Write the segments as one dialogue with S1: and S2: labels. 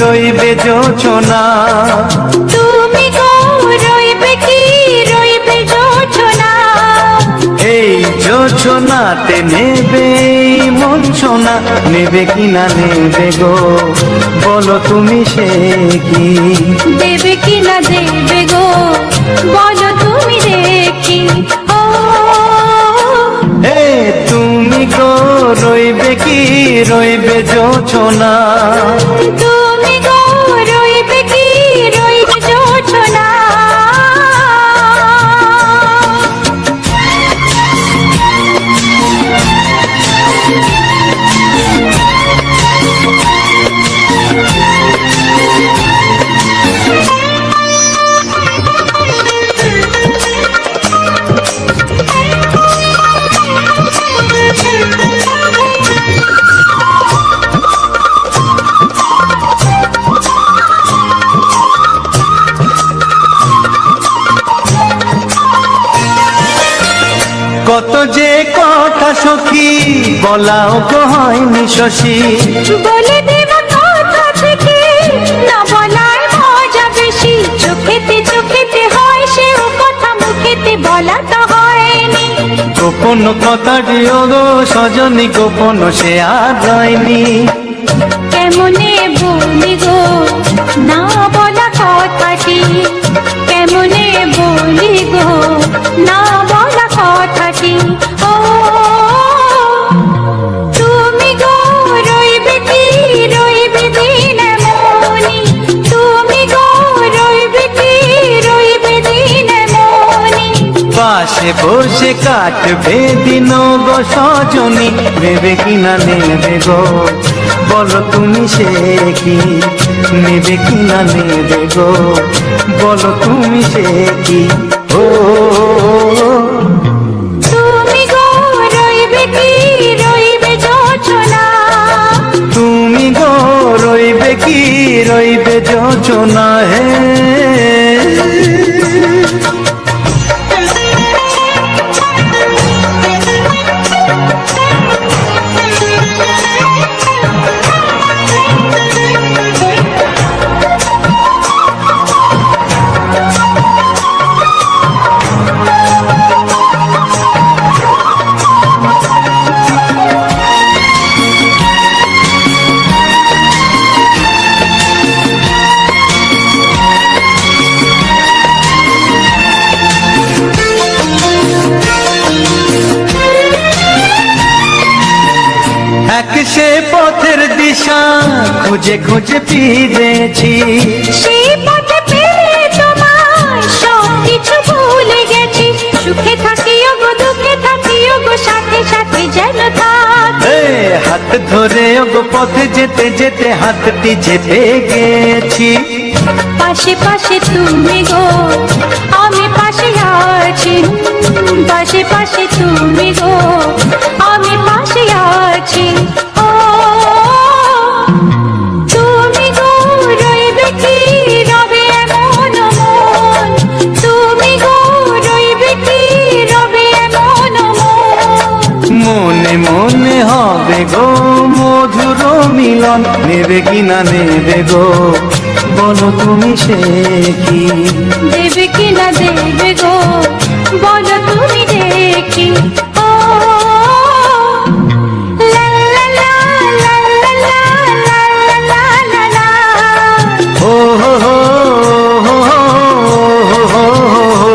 S1: রইবে জোছনা,
S2: তুমি গো রইবে কি রইবে জোছনা।
S1: এই জোছনাতে নেবে মন সোনা, নেবে কি না নেবে গো বলো তুমি সে কি।
S2: দেবে কি না দেবে গো বলো তুমি দেখি। ও
S1: তুমি গো রইবে কি রইবে জোছনা,
S2: তুমি গো রইবে কি রইবে জোছনা।
S1: কত যে কথা সখী বলাও তো হয়নি শশী,
S2: বলে দেব কথা থেকে না বলার মজা বেশি। চোখেতে চোখেতে হয় সেও কথা মুখেতে বলা তো হয়নি।
S1: গোপন কথাটি গো সজনী গোপন সে আর রয়নি।
S2: কেমনে বলি গো না বলা কথাটি, কেমনে বলি গো না বলা কথাটি। ও তুমি গো রইবে কি রইবে দিন মনি, তুমি গো রইবে কি রইবে দিন মনি।
S1: পাশে বসে কাটবে দিন গো সজনী, নেবে কি না নেবে গো বলো তুমি সে কি। নেবে কি না নেবে গো বলো তুমি সে কি। ও
S2: তুমি গো রইবে কি রইবে জোছনা,
S1: তুমি গো রইবে কি রইবে জোছনা। হে এক সে পথের দিশা খুঁজে খুঁজে ফিরেছি,
S2: সেই পথে পেয়ে তোমায় সব কিছু ভুলে গেছি। সুখে থাকিও গো দুঃখে থাকিও গো সাথে সাথে যেন থাক।
S1: হাত ধরে গো পথে যেতে যেতে হাতটি চেপে গেছি।
S2: পাশে পাশে তুমি গো আমি পাশে আছি, পাশে পাশে তুমি গো আমি পাশে আছি। ও তুমি গো রইবে কি রবে এমন মন, তুমি গো রইবে কি রবে এমন মন।
S1: মনে মনে হবে গো মধুর মিলন, নেবে কি না নেবে গো বলো তুমি সে কি।
S2: দেবে কি না দেবে গো বলো তুমি দেখি। ও লা লা লা লা লা লা লা লা লা লা।
S1: ও হো হো হো হো হো হো।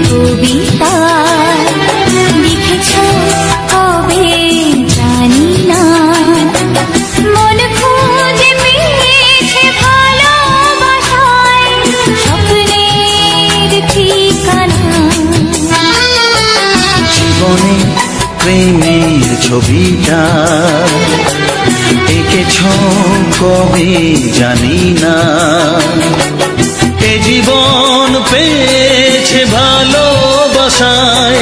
S2: কবিতা লিখেছ কবে
S1: প্রেমের ছবিটা এঁকেছ কবে জানি না। এ জীবন পেয়েছে ভালোবাসায়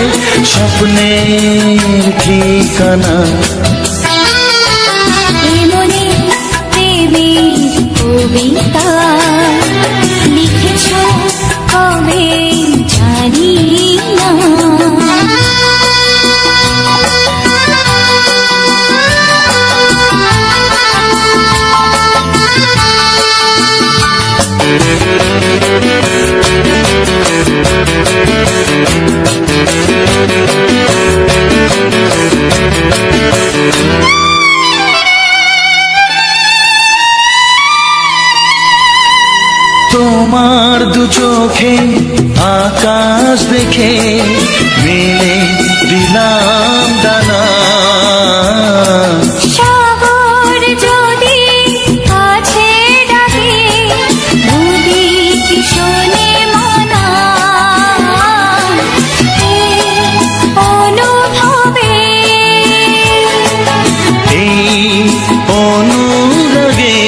S1: স্বপ্নের ঠিকানা।
S2: মনে প্রেমের কবিতা লিখেছ কবে জানি না।
S1: তোমার দু চোখে আকাশ দেখে মেলে দিলাম ডানা।
S2: সাগর যদি কাছে ডাকে নদী কি শোনে মনা। অনুভবে
S1: এই অনুরাগে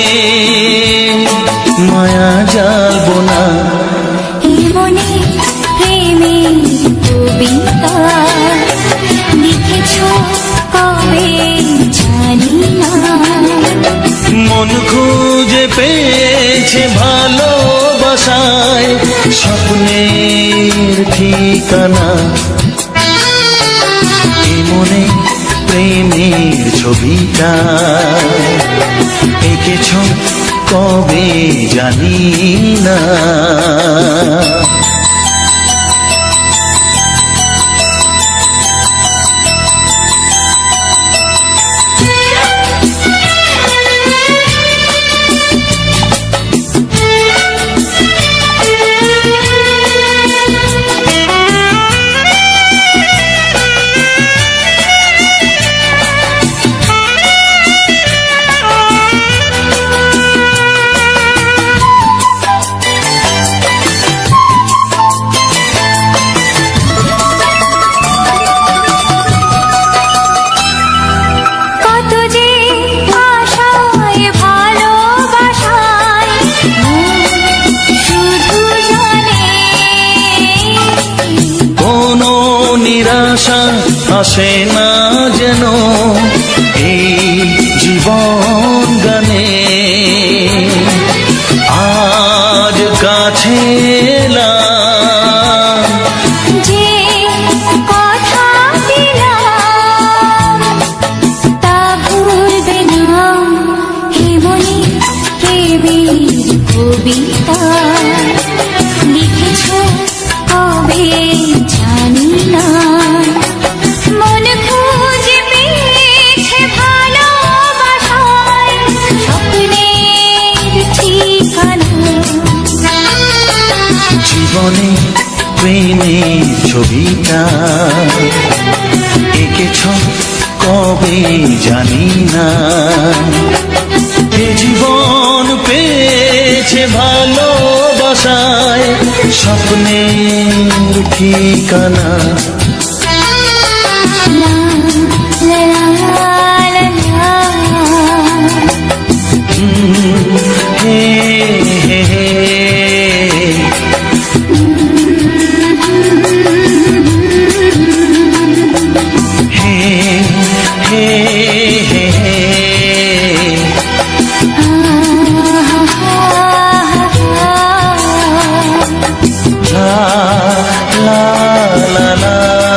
S1: মায়া জ্বালবো না।
S2: মনে প্রেমের কবিতা লিখেছ কবে জানি না।
S1: মন খুঁজে পেয়েছে ভালোবাসায় স্বপ্নের ঠিকানা। এ মনে প্রেমের ছবিটা এঁকেছ কবে জানি না। নিরাশা আসে না যেন এই জীবন গানে। আজ কাছে এলাম
S2: যে কথা দিলাম তা ভুলবে না। হে মনে প্রেমের কবিতা লিখেছ কবে জানি না। মন খুঁজে পেয়েছে ভালোবাসায় স্বপ্নের ঠিকানা।
S1: জীবনে প্রেমের ছবিটা এঁকেছ কবে জানি না। এ জীবন পেয়েছে ভালোবাসায় স্বপ্নের ঠিকানা।
S2: লা লা লা লা
S1: হে হে হে la la la la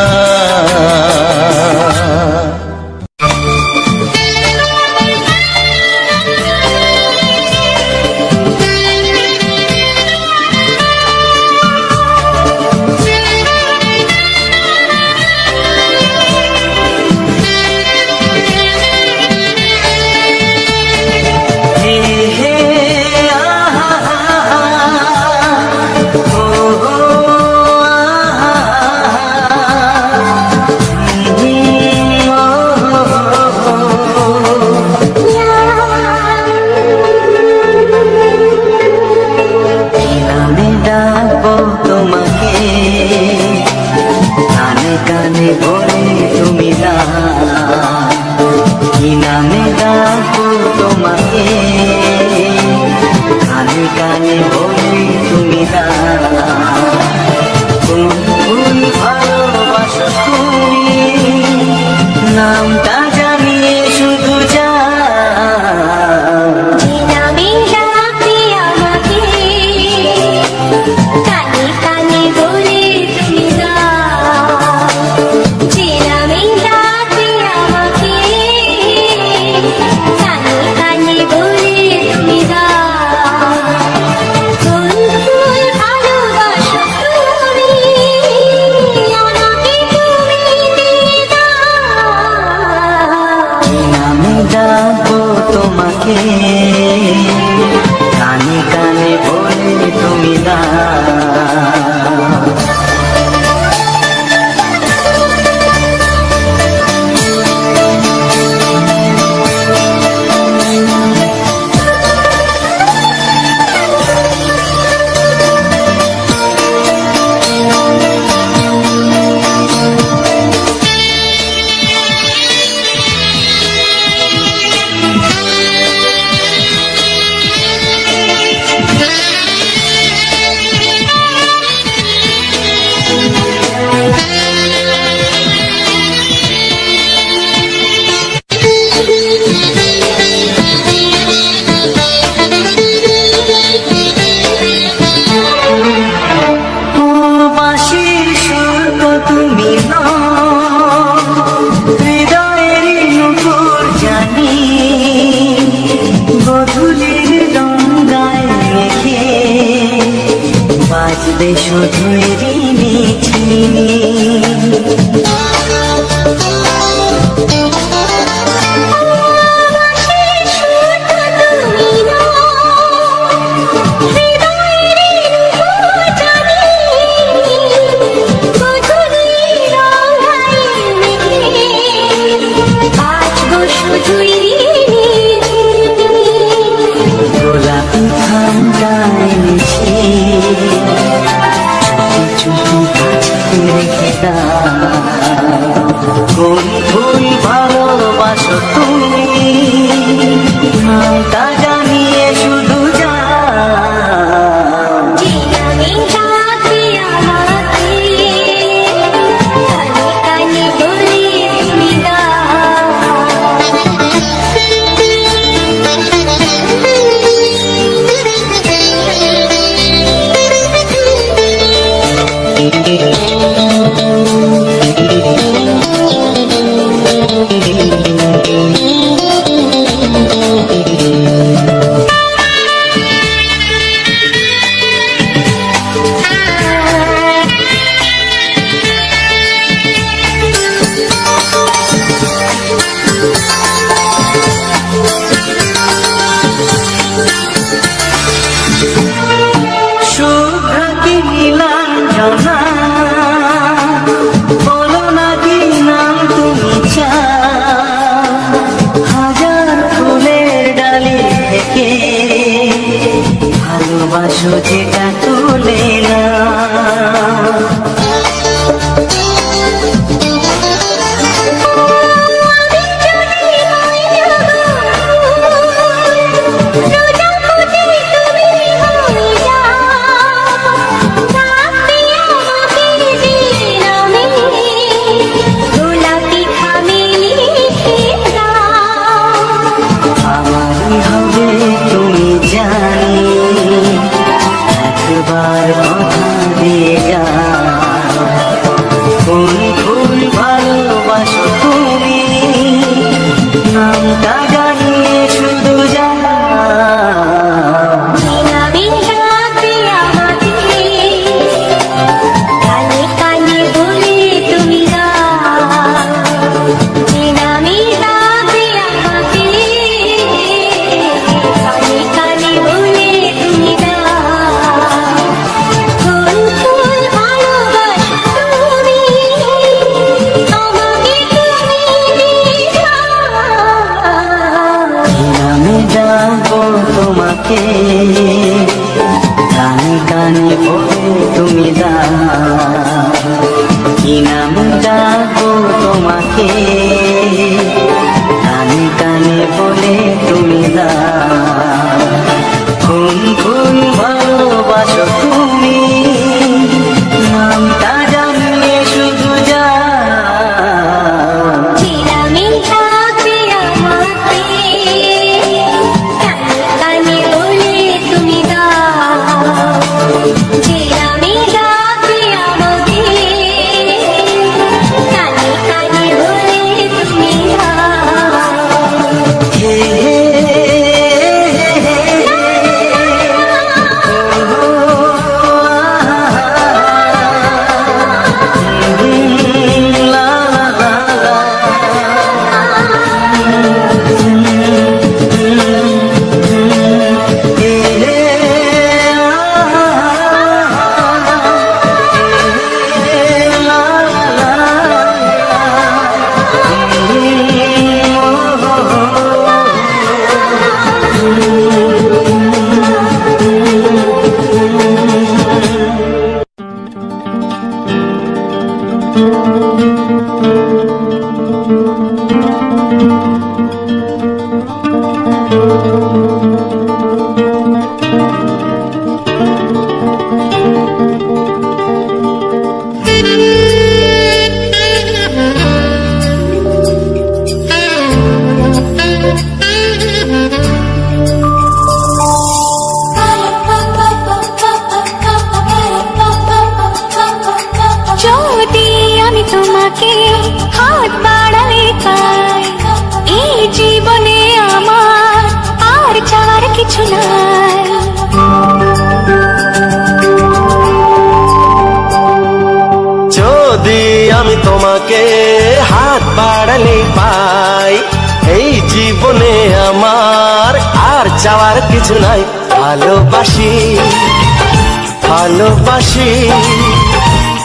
S1: কানে বলি তুমি কোন ফুল ভালোবাসো তুমি নামটা জানিয়ে শুধু যা তোমাকে কানে কানে বলে তুমি বাজবে শুধুই রিমিঝিমি গোলাপি ঠান্ডায় মিশে কোন ফুল ভালোবাসো তুমি নামটা জানিয়ে শুধু যা বলো না কি নাম তুমি হাজার ফুলের ডালি থেকে ভালোবাসো যেটা তুলে না একবার কথা দিয়ে যা কোন ফুল ভালোবাসো তুমি নামটা জানিয়ে শুধু যা তোমাকে কানে কানে বলে তুমি কি নাম ডাকবো তোমাকে কানে কানে বলে তুমি কোন ফুল ভালোবাসো তুমি, নামটা জানিয়ে শুধু যা
S3: আমি তোমাকে হাত বাড়ালে পাই, এই জীবনে আমার আর চাওয়ার কিছু নাই। ভালোবাসি ভালোবাসি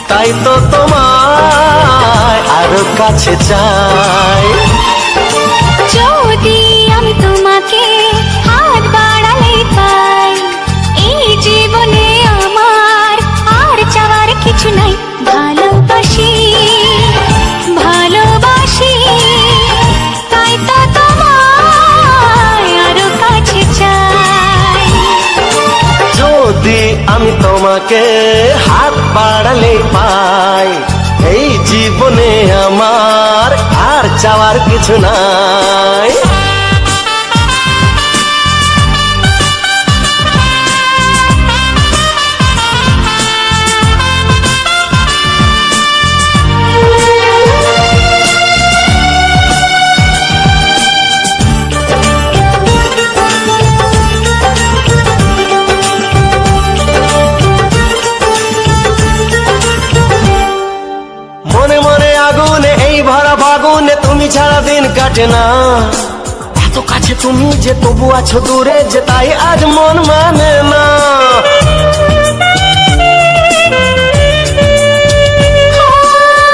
S3: তাই তো তোমায় আরো কাছে চাই।
S2: যদি আমি তোমাকে হাত বাড়ালে পাই, এই জীবনে আমার আর চাওয়ার কিছু নাই। ভালোবাসি ভালোবাসি তাই তো তোমায় আরো কাছে চাই।
S3: যদি আমি তোমাকে হাত বাড়ালে পাই, এই জীবনে আমার আর চাওয়ার কিছু নাই। মনে মনে আগুনে এই ভরা ফাগুনে তুমি ছাড়া দিন কাটে না। এত কাছে তুমি যে তবু আছো দূরে, যে তাই আজ মন মানে না।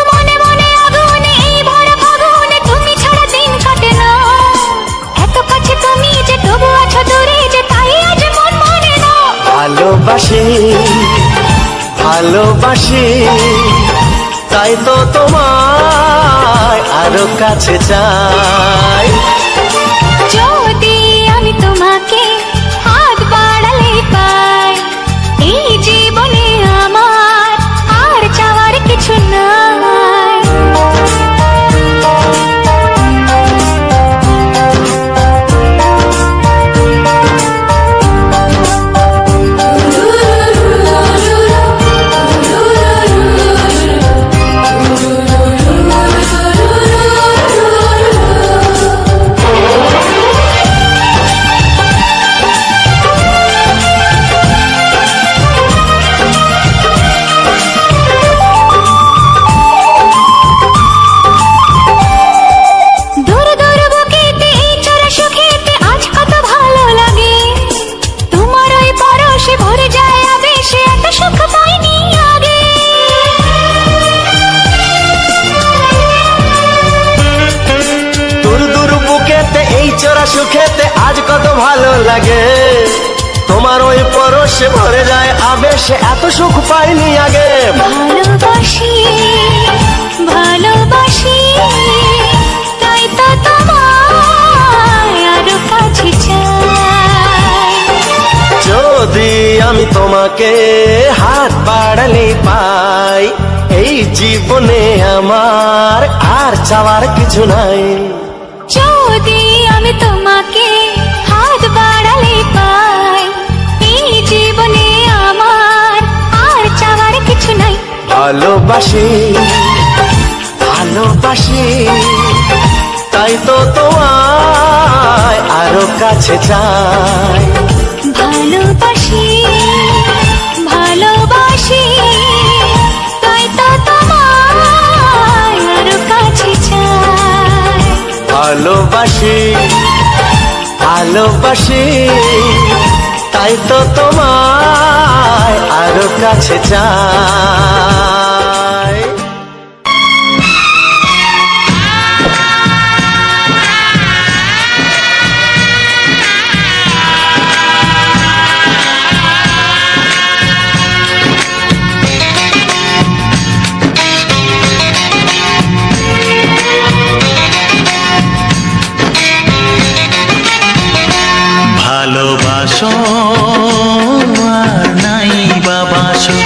S2: মনে মনে আগুনে এই ভরা ফাগুনে তুমি ছাড়া দিন কাটে না। এত কাছে তুমি যে তবু আছো দূরে, যে তাই আজ মন মানে না।
S3: ভালোবাসি ভালোবাসি তাই তো তোমায় আরো কাছে চাই।
S2: যদি আমি তোমাকে হাত বাড়ালে পাই, এই জীবনে আমার আর চাওয়ার কিছু নাই।
S3: সুখেতে আজ কত ভালো লাগে, তোমার ওই পরশে ভরে যায় আবেশে, এত সুখ পাইনি আগে।
S2: ভালোবাসি ভালোবাসি তাই তো তোমায় আরো কাছে চাই।
S3: যদি আমি তোমাকে হাত বাড়ালে পাই, এই জীবনে আমার আর চাওয়ার কিছু নাই।
S2: যদি আমি তোমাকে হাত বাড়ালে পাই, এই জীবনে আমার আর চাওয়ার কিছু নাই।
S3: ভালোবাসি ভালোবাসি তাই তো তোমায় আরো কাছে চাই।
S2: ভালোবাসি ভালোবাসি তাই তো তোমায় আরো কাছে চাই।
S3: ভালোবাসি ভালোবাসি তাই তো তোমায় আরো কাছে চাই।
S1: ভালোবাসো আর নাই বাবাসো,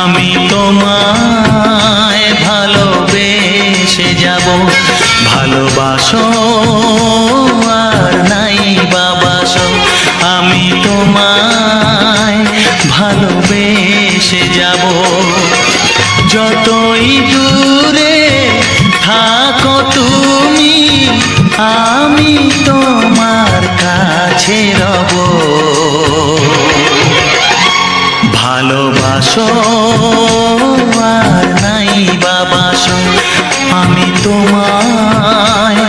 S1: আমি তোমায় ভালোবেসে যাব। ভালোবাসো আর নাই বাবাসো, আমি তোমায় ভালোবেসে যাব। যতই দূরে থাকো তুমি, আমি তোমার কাছে রব। ভালোবাসো আর নাই বাবাসো, আমি তোমায়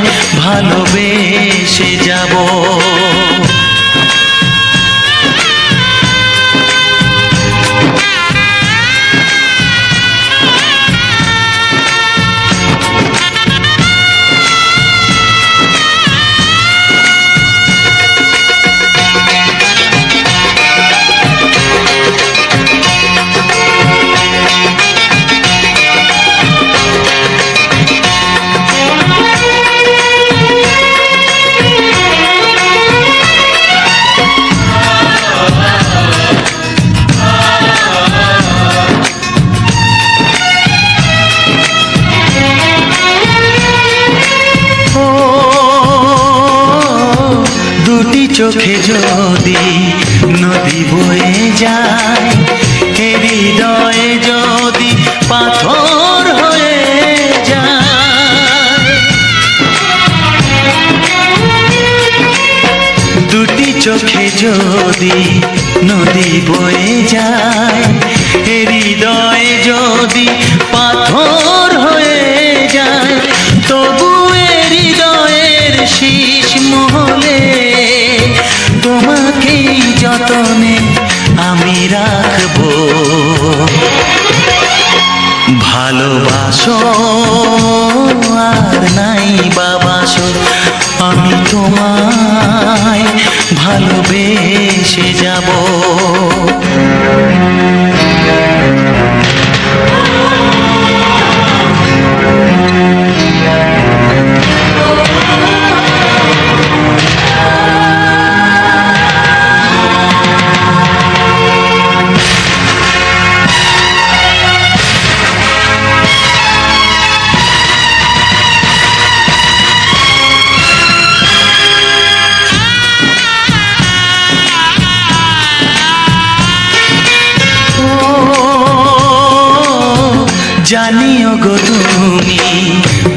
S1: ভালোবেসে যাব। দুটি চোখে যদি নদী বয়ে যায়, হৃদয়ে যদি পাথর হয়ে যায়। দুটি চোখে যদি নদী বয়ে যায়, হৃদয়ে যদি পাথর হয়ে যায়, তবু হৃদয়ের শীষ মহলে তোমাকেই যতনে আমি রাখবো। ভালোবাসো আর নাই বাবাসো, আমি তোমায় ভালোবেসে যাব। জানিও গো তুমি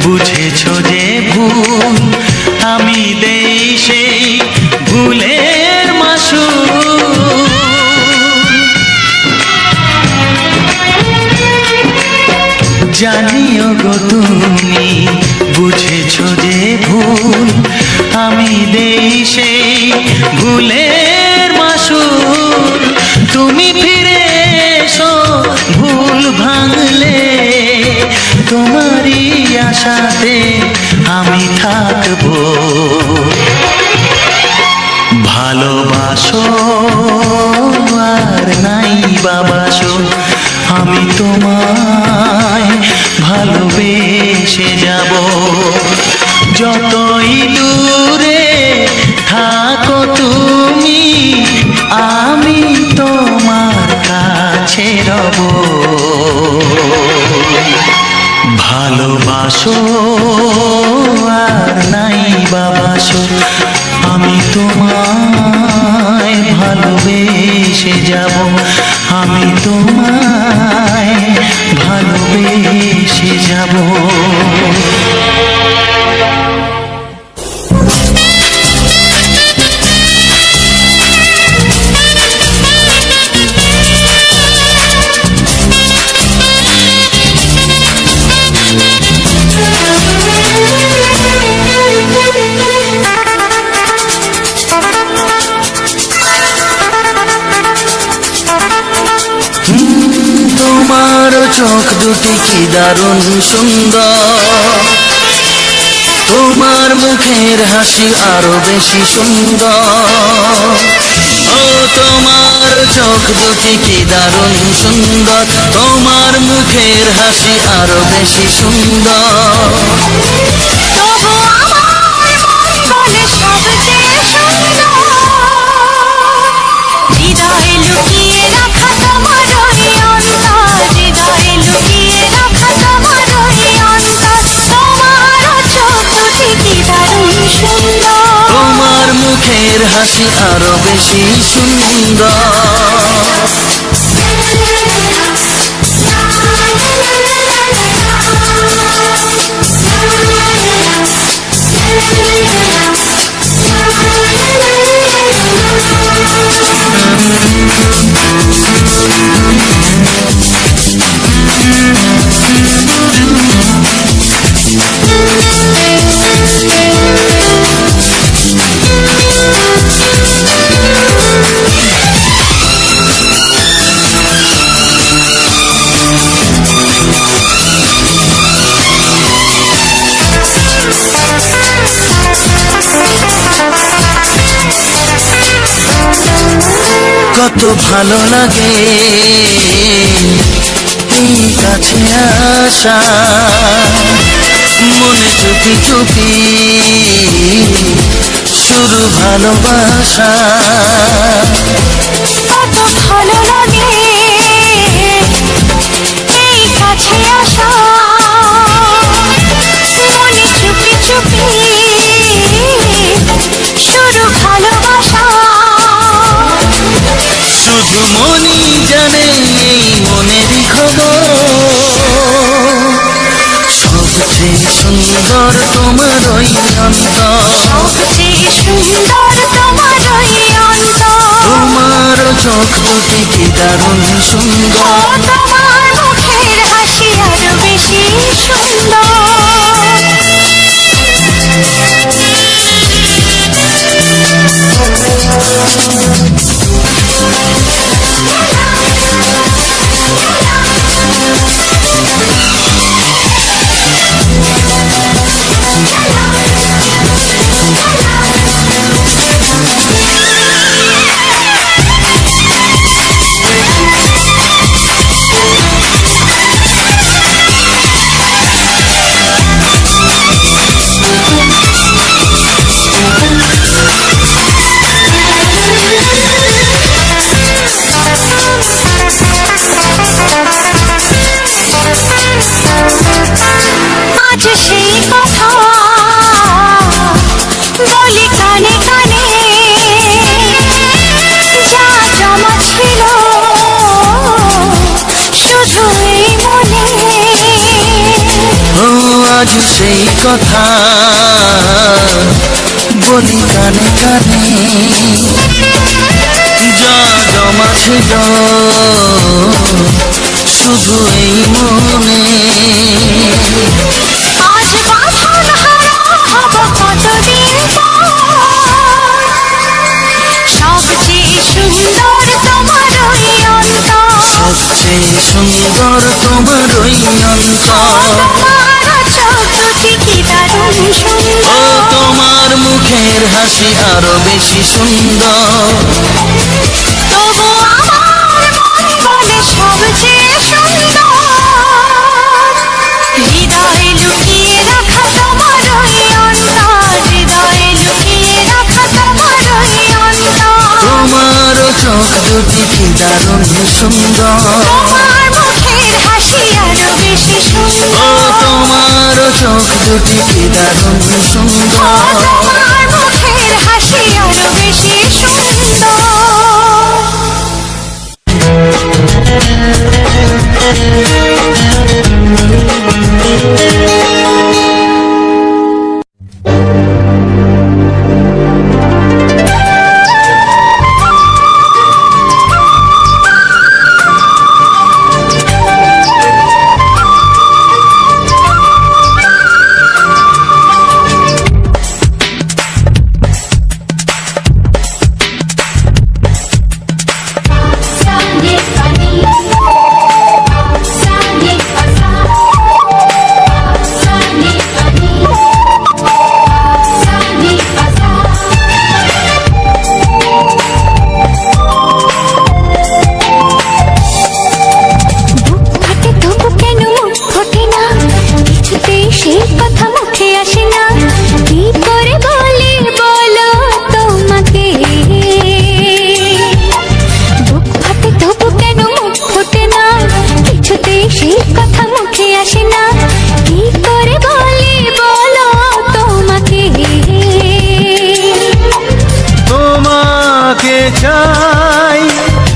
S1: বুঝেছো যে ভুল, আমি দেই সেই ভুলের মাসুল। জানিও গো তুমি বুঝেছো যে ভুল, আমি দেই সেই ভুলের মাসুল। তুমি ফিরে এসো ভুল ভাঙলে, তোমারই আশাতে আমি থাকবো। ভালোবাসো আর নাই বাবাসো, আমি তোমায় ভালোবেসে যাব। যতই দূরে থাকো তুমি, আমি তোমার ভালোবাসো আর নাই বাবাসো, আমি তোমায় ভালোবেসে যাব, আমি তোমায় ভালোবেসে যাব। তোমার চোখ দুটি কি দারুণ সুন্দর, তোমার মুখের হাসি আরো বেশি সুন্দর। ও তোমার চোখ দুটি কি দারুণ সুন্দর, তোমার মুখের হাসি আরো বেশি সুন্দর।
S2: তবু আমার মন বলে সবচেয়ে সুন্দর, হৃদয়ে লুকিয়ে রাখা তোমার ওই অন্তর, হৃদয়ে লুকিয়ে রাখা তোমার ওই অন্তর। তোমার চোখ দুটি কি দারুণ সুন্দর,
S1: তোমার মুখের হাসি আরো বেশি সুন্দর। কত ভালো লাগে এই কাছে আসা, মনে চুপি চুপি শুরু ভালোবাসা।
S2: কত ভালো লাগে এই কাছে আসা, মনে চুপি চুপি শুরু ভালোবাসা।
S1: শুধু মনই জানে এই মনেরই খবর, সবচেয়ে সুন্দর তোমার ওই অন্তর,
S2: সবচেয়ে সুন্দর তোমার ওই অন্তর।
S1: তোমার চোখ দুটি কি দারুণ সুন্দর,
S2: তোমার মুখের হাসি আরো বেশি সুন্দর। আজ সেই কথা বলি কানে কানে, যা জমা ছিল শুধু এই মনে।
S1: ও আজ সেই কথা বলি কানে কানে, যা জমা ছিল শুধু এই মনে।
S2: আজ বাঁধন হারা হব কতদিন পর, সবচেয়ে সুন্দর তোমার ওই অন্তর,
S1: সবচেয়ে সুন্দর তোমার ওই অন্তর।
S2: তোমার চোখ দুটি কি দারুণ
S1: ও
S2: সুন্দর,
S1: তোমার মুখের হাসি আরো বেশি সুন্দর।
S2: তবু আমার মন বলে সবচেয়ে সুন্দর, হৃদয়ে লুকিয়ে রাখা তোমার ওই অন্তর, হৃদয়ে লুকিয়ে রাখা তোমার ওই অন্তর।
S1: তোমার চোখ দুটি কি দারুণ সুন্দর,
S2: তোমার মুখের হাসি আরো বেশি সুন্দর।
S1: ও তোমার চোখ দুটি কি দারুণ সুন্দর,
S2: তোমার মুখের হাসি আরো বেশি সুন্দর।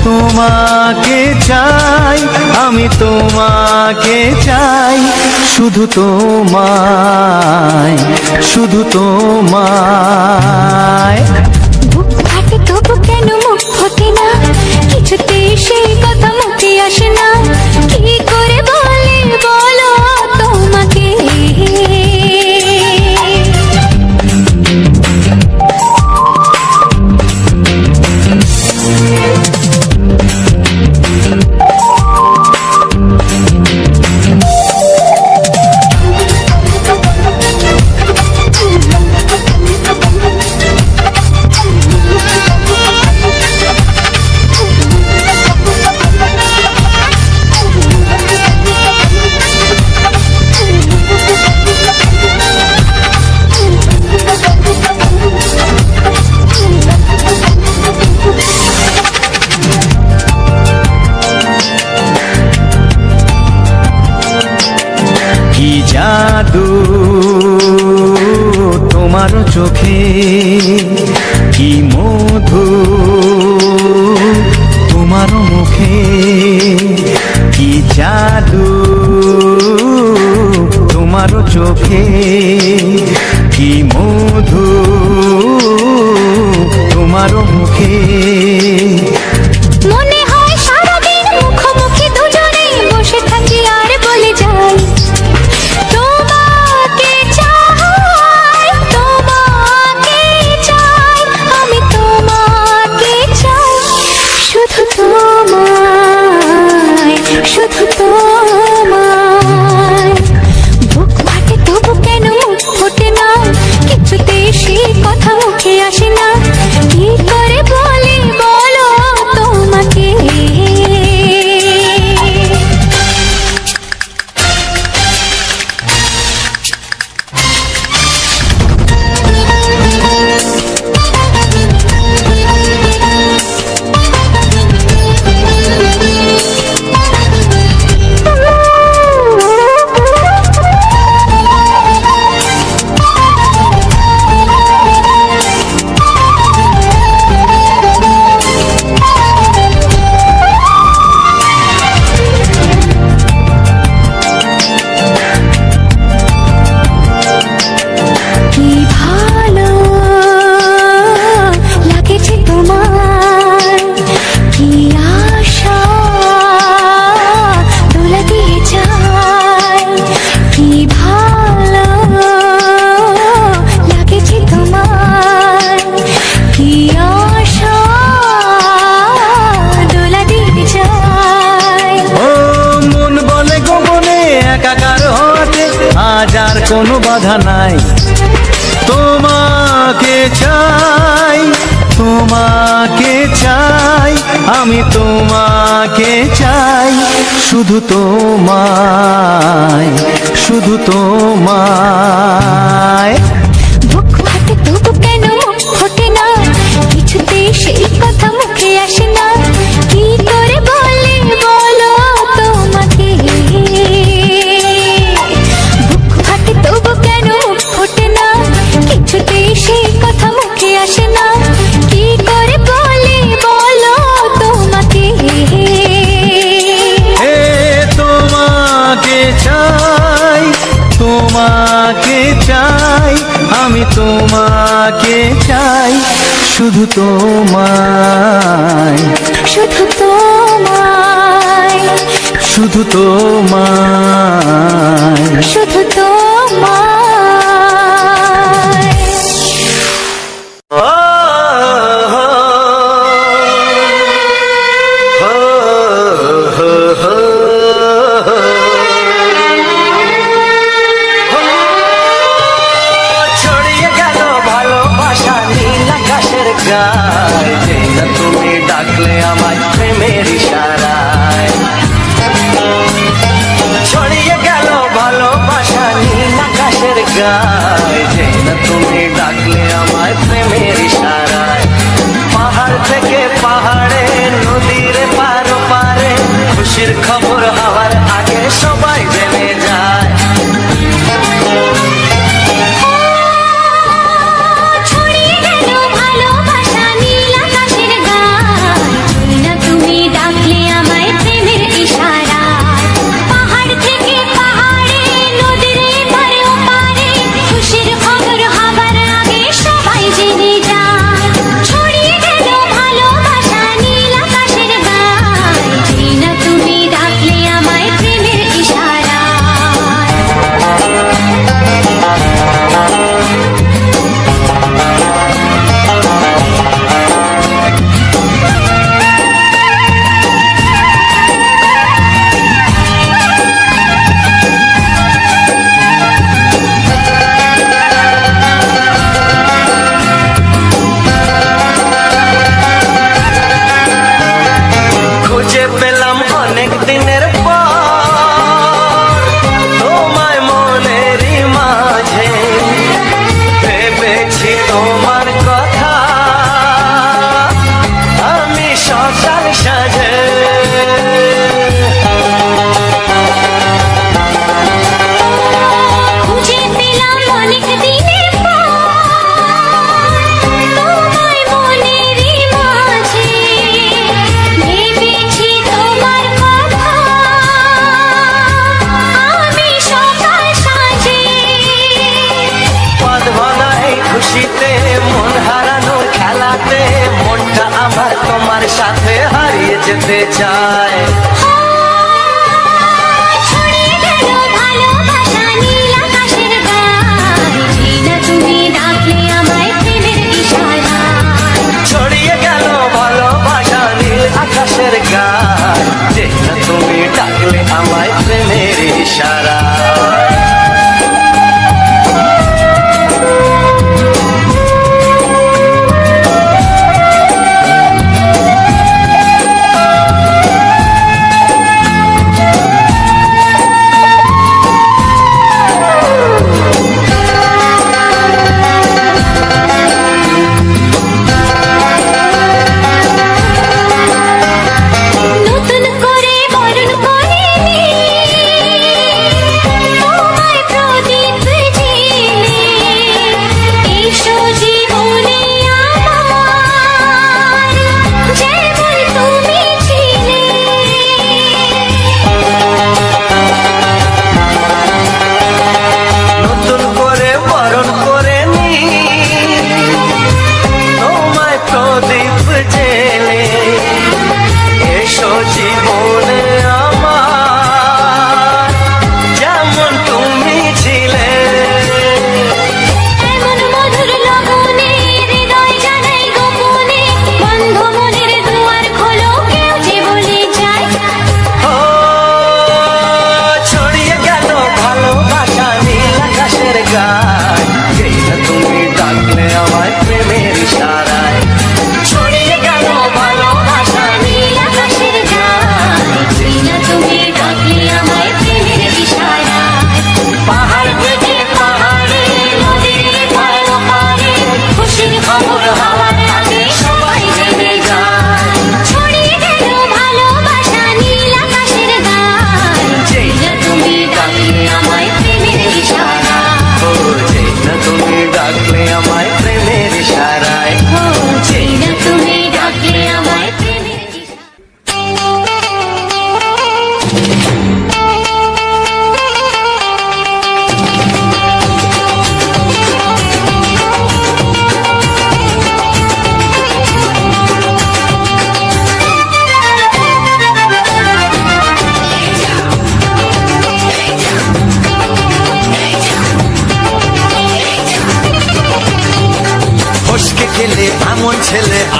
S1: তোমাকে চাই, আমি তোমাকে চাই, শুধু তোমায়, শুধু তোমায়।
S2: বুক ফাটে তবু কেন মুখ ফোটে না, কিছুতেই সেই কথা মুখে আসে না, কি করে বলে বলো তোমাকে।
S1: কি জাদু তোমার চোখে, কি মধু তোমার মুখে, কি জাদু তোমার চোখে, কি মধু তোমার মুখে।
S2: মনে হয় সারাদিন মুখোমুখি দুজনে বসে থাকি আর বলে যাই তোমাকে চাই, তোমাকে চাই, আমি তোমাকে চাই, শুধু তোমায়, শুধু তোমায়। বুক ফাটে তবু কেন মুখ ফোটে না, কিছুতেই সেই কথা মুখে আসে না, কি করে বলে বলো তোমাকে। কি ভালো লাগেছে তোমার, কি আশা দোলা দিয়ে যায়, কি ভালো লাগেছে তোমার, কি আশা দোলা দিয়ে যায়।
S1: ও মন বলে গোপনে একাকার হতে আজ আর কোনো বাধা নাই, তোমাকে চাই, তোমাকে চাই, আমি তোমাকে চাই, শুধু তোমায়, শুধু তোমায়।
S2: বুক ফাটে তবু কেন মুখ ফোটে না, কিছুতেই সেই কথা মুখে আসে না, কি করে বলে বলো তোমাকে।
S1: তোমাকে চাই, শুধু তোমায়,
S2: শুধু তোমায়,
S1: শুধু তোমায়,
S2: শুধু তোমায়।
S3: ছড়িয়ে গেল ভালোবাসা নীল আকাশের গায়ে, যেই না তুমি ডাকলে আমায় প্রেমের ইশারায়। ছড়িয়ে গেল ভালোবাসা নীল আকাশের গায়ে, যেই না তুমি ডাকলে আমায় প্রেমের ইশারায়। পাহাড় থেকে পাহাড়ে, নদীর পারো পারে, খুশির খবর হওয়ার আগে সবাই জেনে যায়।
S2: ছড়িয়ে গেল ভালোবাসা নীল আকাশের গায়ে, না তুমি ডাকলে আমায় প্রেমের ইশারায়। পাহাড় থেকে পাহাড়ে, নদীর এপারে ওপারে, খুশির খবর হবার আগে সবাই জেনে যায়। ছড়িয়ে গেল ভালোবাসা নীল আকাশের গায়ে, না তুমি ডাকলে আমায় প্রেমের ইশারায়।
S3: খুঁজে পেলাম অনেক দিনের পর তোমায় মনেরই মাঝে, ভেবেছি তোমার কথা আমি সকাল সাজে।
S2: খুঁজে পেলাম অনেক দিনের পর তোমায় মনেরই মাঝে, ভেবেছি তোমার কথা আমি সকাল সাজে।
S3: পদ ভাঙা এই খুশিতে, মন হারানোর খেলাতে, মনটা আমার তোমার সাথে হারিয়ে যেতে চায়।
S2: ছড়িয়ে গেল ভালোবাসা নীল আকাশের গায়ে, না তুমি ডাকলে আমায় প্রেমের ইশারায়।
S3: ছড়িয়ে গেল ভালোবাসা নীল আকাশের গায়ে, যেই না তুমি ডাকলে আমায় প্রেমের ইশারায়।
S2: নতুন করে বরণ করিনি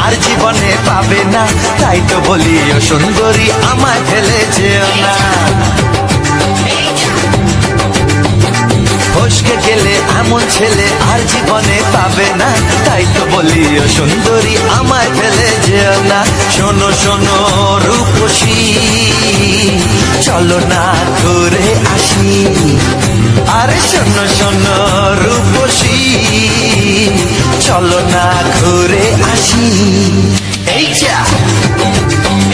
S3: আর জীবনে পাবে না, তাই তো বলি ও সুন্দরী আমায় ফেলে যেও না। ফসকে গেলে এমন ছেলে আর জীবনে পাবে না, তাই তো বলি ও সুন্দরী আমায় ফেলে যেও না। শোনো শোনো রূপসী, চলো না ঘুরে আসি। আরে শোনো শোনো রূপসী, চলো না ঘুরে আসি। এই যা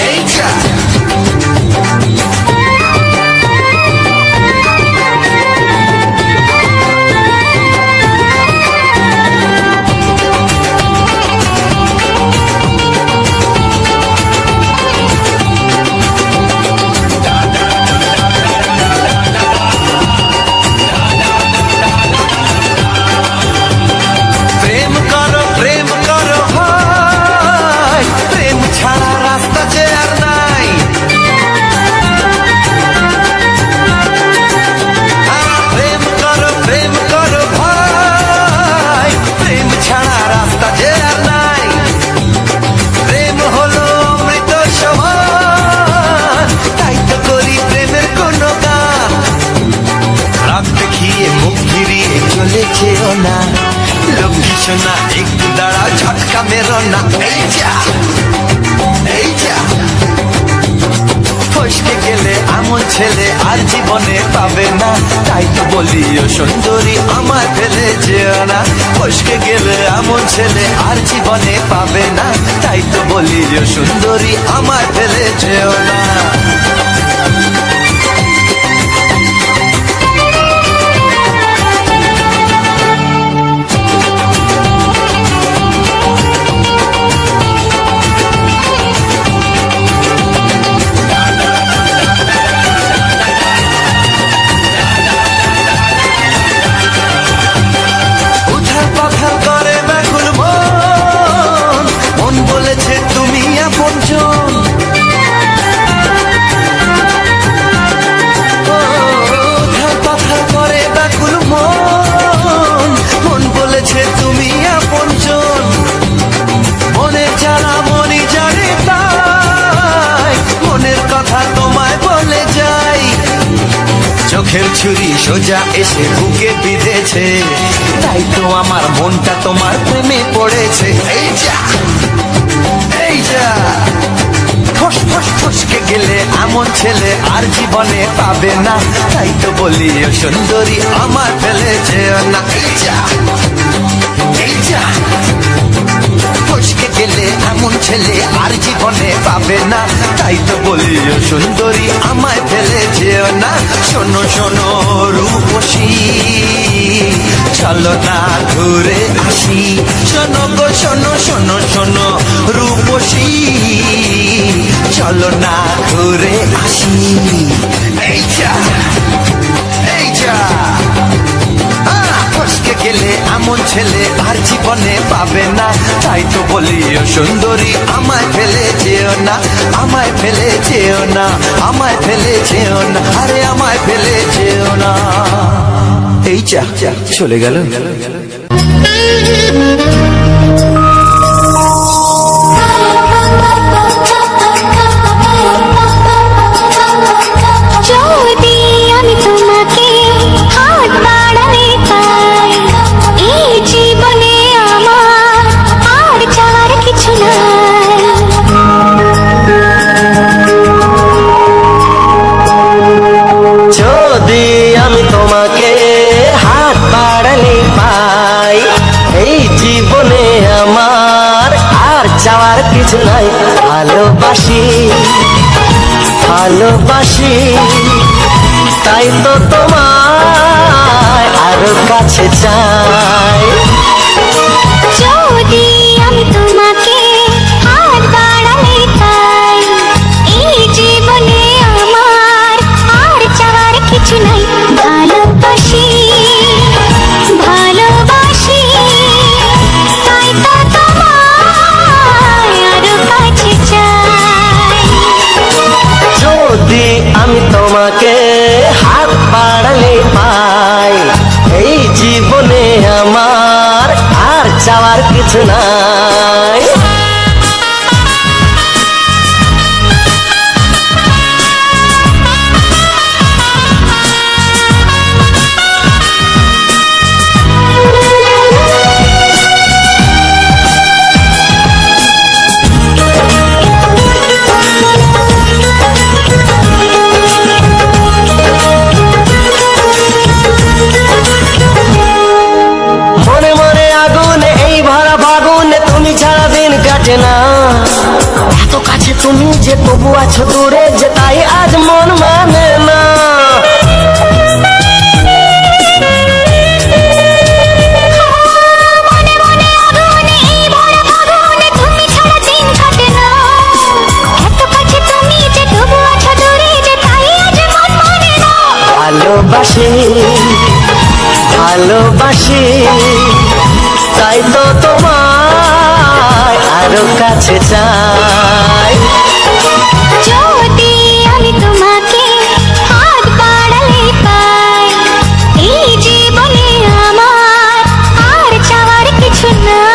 S3: এই যা না, একটু দাঁড়াও ঝটকা মেরো না। এই যা এই যা ফসকে গেলে এমন ছেলে আর জীবনে পাবে না, তাই তো বলি ও সুন্দরী আমায় ফেলে যেও না। ফসকে গেলে এমন ছেলে আর জীবনে পাবে না, তাই তো বলি ও সুন্দরী আমায় ফেলে যেও না। চোখের ছুরি সোজা এসে বুকে বিঁধেছে, তাই তো আমার মনটা তোমার প্রেমে পড়েছে। এই যা এই যা ফস ফস ফসকে গেলে এমন ছেলে আর জীবনে পাবে না, তাই তো বলি ও সুন্দরী আমার ফেলে যেও না। এই যা এই যা ফসকে গেলে এমন ছেলে আর জীবনে পাবে না, তাই তো বলি ও সুন্দরী আমায় ফেলে যেও না। শোনো শোনো রূপসী, চলো না ঘুরে আসি। শোনো গো শোনো শোনো শোনো রূপসী, চলো না ঘুরে আসি। এই যা এই যা ফসকে গেলে এমন ছেলে আর জীবনে পাবে না, তাই তো বলি ও সুন্দরী আমায় ফেলে যেও না। আমায় ফেলে যেও না, আমায় ফেলে যেও না, আরে আমায় ফেলে যেও না। এই যা চলে গেল।
S2: যদি আমি তোমাকে হাত বাড়ালে পাই, এই জীবনে আমার আর চাওয়ার কিছু নাই।
S3: যদি আমি তোমাকে হাত বাড়ালে পাই, এই জীবনে আমার আর চাওয়ার কিছু নাই। ভালোবাসি ভালোবাসি, তাই তো তোমায় আরো কাছে চাই।
S2: যদি আমি তোমাকে হাত বাড়ালে পাই, এই জীবনে আমার আর চাওয়ার কিছু নাই। ভালোবাসি ভালোবাসি, তাই তো তোমায় আরো কাছে চাই।
S3: যদি আমি তোমাকে হাত বাড়ালে পাই, এই জীবনে আমার আর চাওয়ার কিছু নাই। আছো দূরে যে তাই আজ মন মানে না। ভালোবাসি ভালোবাসি তাই তো তোমায় আরো কাছে চাই।
S2: যদি আমি তোমাকে হাত বাড়ালে পাই, এই জীবনে আমার আর চাওয়ার কিছু নাই।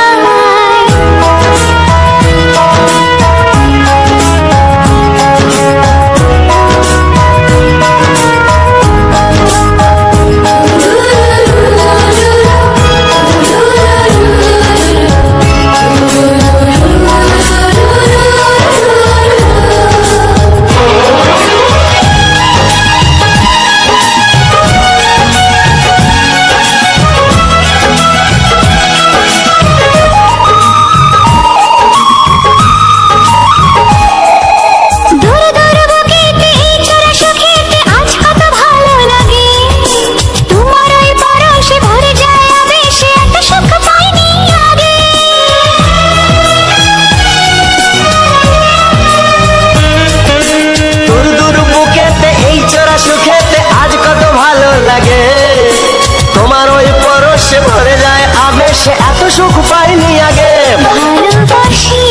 S3: ভরে যায় আবেশে এত সুখ পাইনি আগে।
S2: ভালোবাসি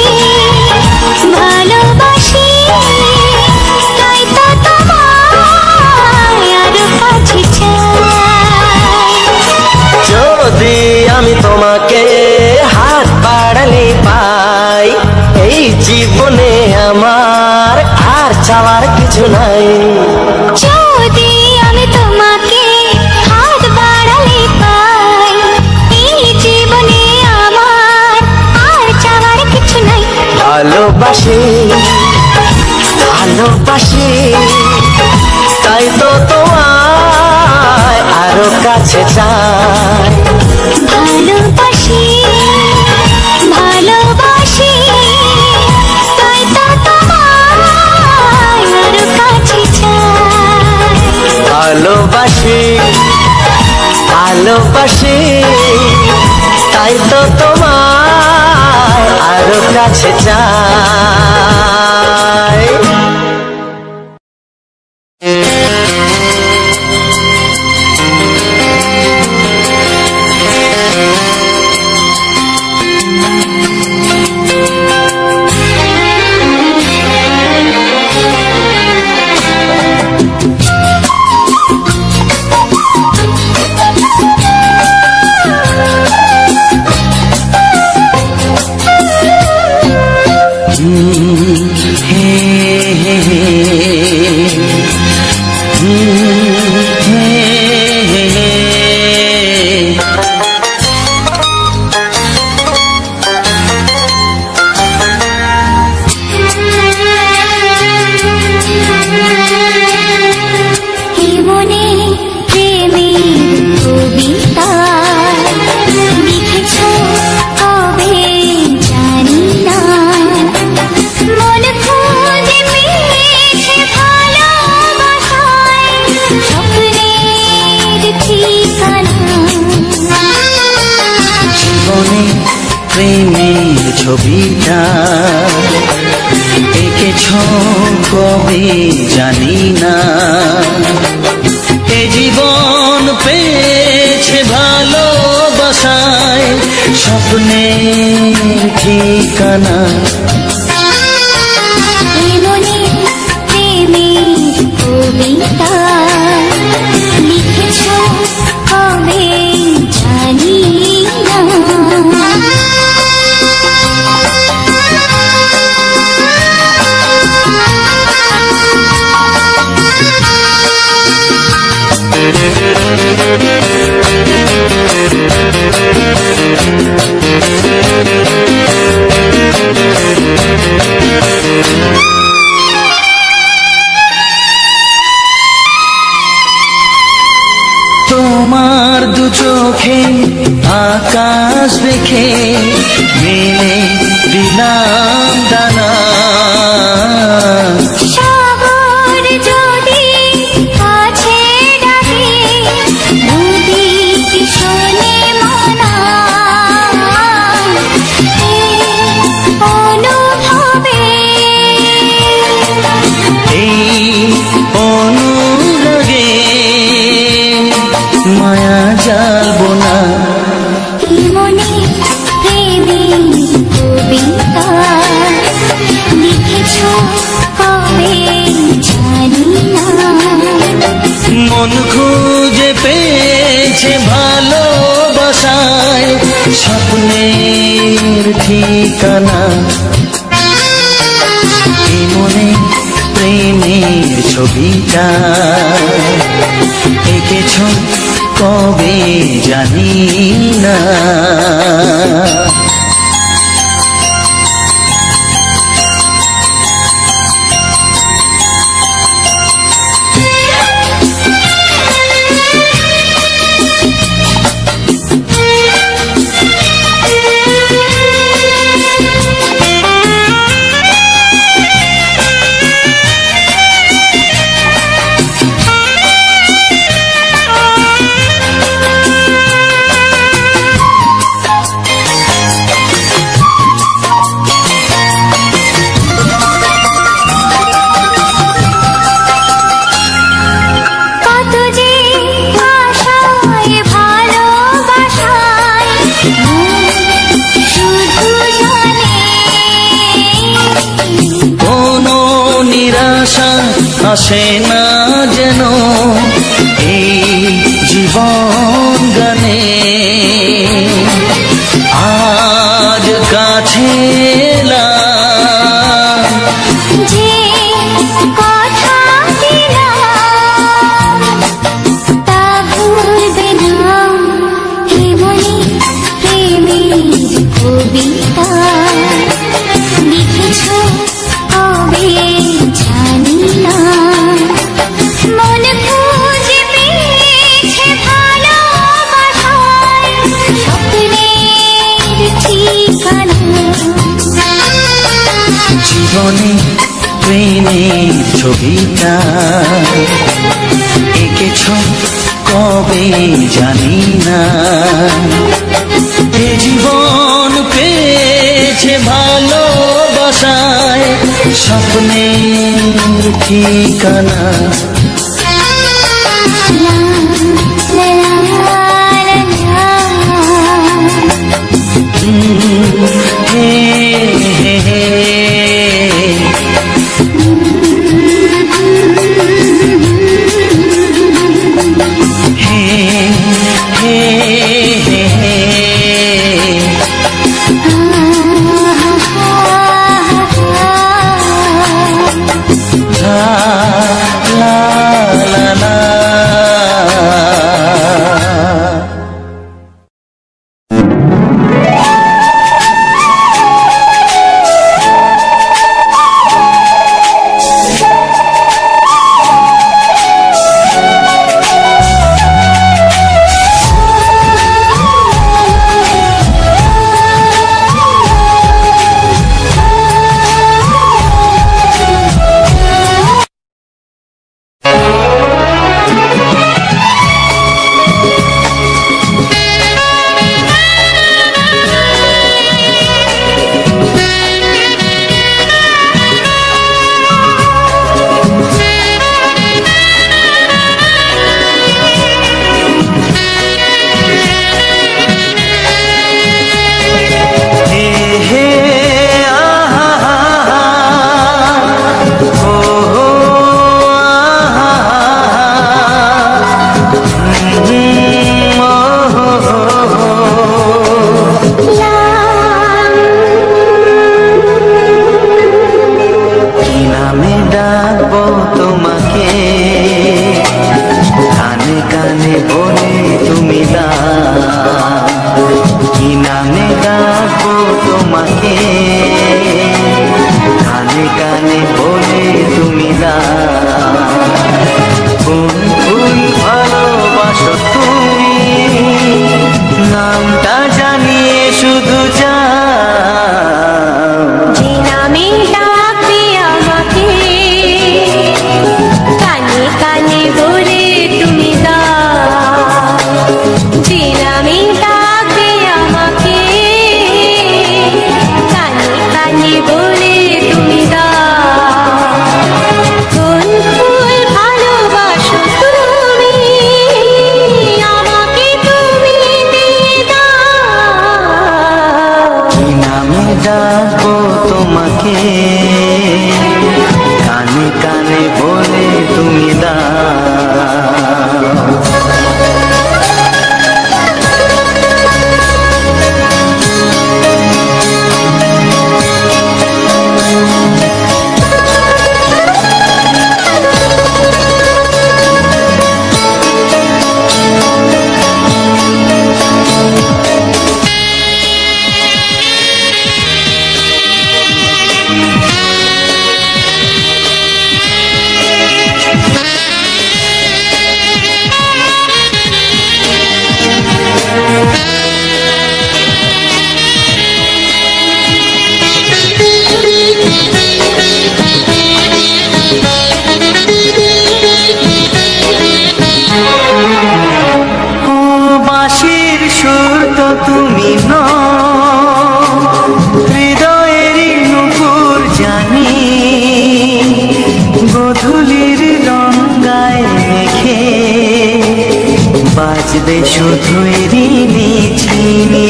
S2: ভালোবাসি তাই তো তোমায় আরো কাছে চাই।
S3: যদি আমি তোমাকে হাত বাড়ালে পাই, এই জীবনে আমার আর চাওয়ার কিছু নাই।
S2: যদি আমি তোমাকে হাত বাড়ালে পাই, এই জীবনে আমার আর চাওয়ার কিছু নাই।
S3: ভালোবাসি ভালোবাসি তাই তো তোমায় আরো কাছে চাই।
S2: ভালোবাসি ভালোবাসি তাই তো তোমায় আরো কাছে চাই।
S3: ভালোবাসি ভালোবাসি তাই তো তোমায় আরো কাছে চাই।
S1: প্রেমের ছবিটা এঁকেছ কবে জানি না, এ জীবন পেয়েছে ভালোবাসায় স্বপ্নের ঠিকানা।
S2: প্রেমের কবিতা লিখেছ কবে জানি না।
S1: তোমার দু চোখে আকাশ দেখে মেলে দিলাম দানা।
S3: মন খুঁজে পেয়েছে ভালোবাসায় স্বপ্নের ঠিকানা। এই মনে প্রেমের ছবিটা এঁকেছ কবে জানি না। আসে না যেন এই জীবন গানে, আজ কাছে এলাম
S2: যে কথা দিলাম তা ভুলবে না। হে মনে প্রেমের কবিতা লিখেছ কবে জানি না। মন খুঁজে পেয়েছে ভালোবাসায় স্বপ্নের ঠিকানা।
S3: জীবনে প্রেমের ছবিটা এঁকেছ কবে জানি না। এ জীবন পেয়েছে ভালোবাসায় স্বপ্নের ঠিকানা। la la la
S1: বাজবে শুধুই রিনি ঝিনি।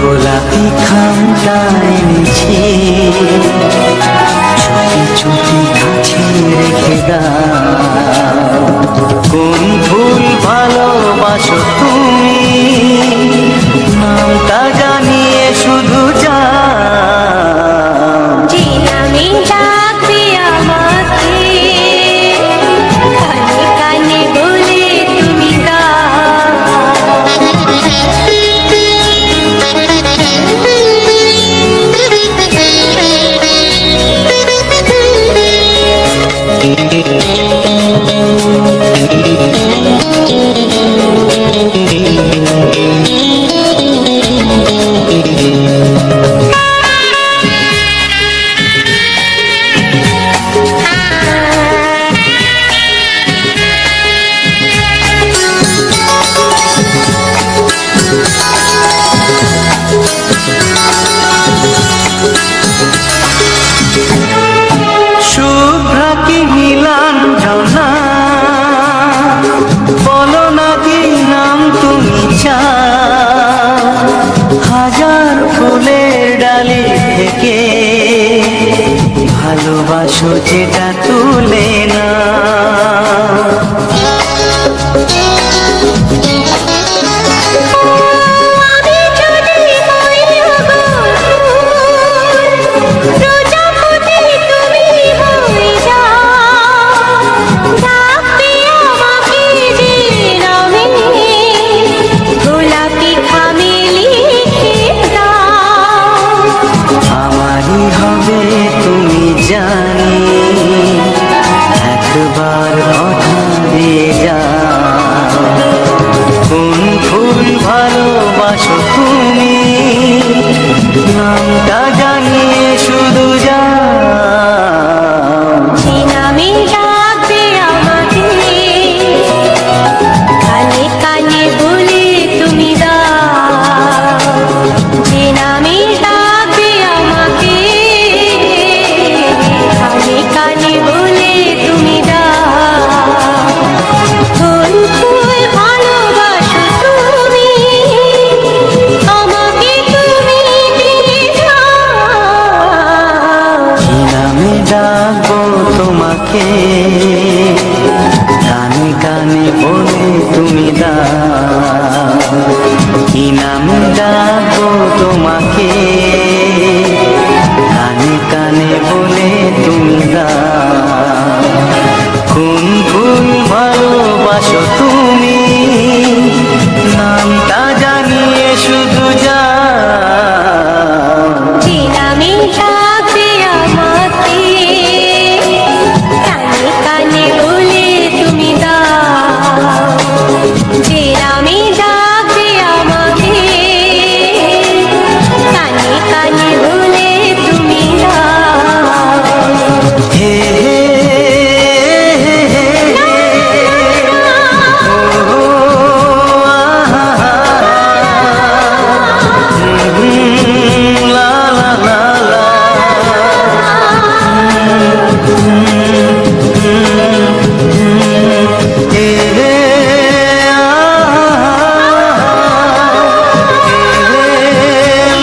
S1: গোলাপি খামটা এনেছি, চুপি চুপি কাছে রেখে দাও। কোন ফুল ভালোবাসো তুমি, নামটা জানিয়ে শুধু যাও।
S2: যে নামে ডাকবে আমাকে, কানে কানে বলে তুমি
S1: হাজার ফুলের ডালি থেকে ভালোবাসো যেটা তুলে না। জানি একবার কথা দিয়ে যাও। কোন ফুল ভালোবাসো তুমি, নামটা জানিয়ে শুধু যাও।
S2: যে নামে ডাকবে আমাকে, কানে কানে বলে তুমি দাও। যে নামে ডাকবে আমাকে, কানে কানে বলে তুমি দাও। কোন ফুল ভালোবাসো তুমি, আমাকে তুমি দিয়ে দাও।
S1: কি নামে ডাকবো তোমাকে, কানে কানে বলে তুমি দাও। কি নামে ডাকবো তোমাকে, কানে কানে বলে তুমি দাও। কোন ফুল ভালোবাসো তুমি, নামটা জানিয়ে শুধু যাও।
S2: যে নামে ডাকবে আমাকে, কানে কানে বলে তুমি দাও। যে নামে ডাকবে আমাকে, কানে কানে বলে তুমি দাও।
S1: হে হে হে হে ও আহা লা লা লা লা। হে হে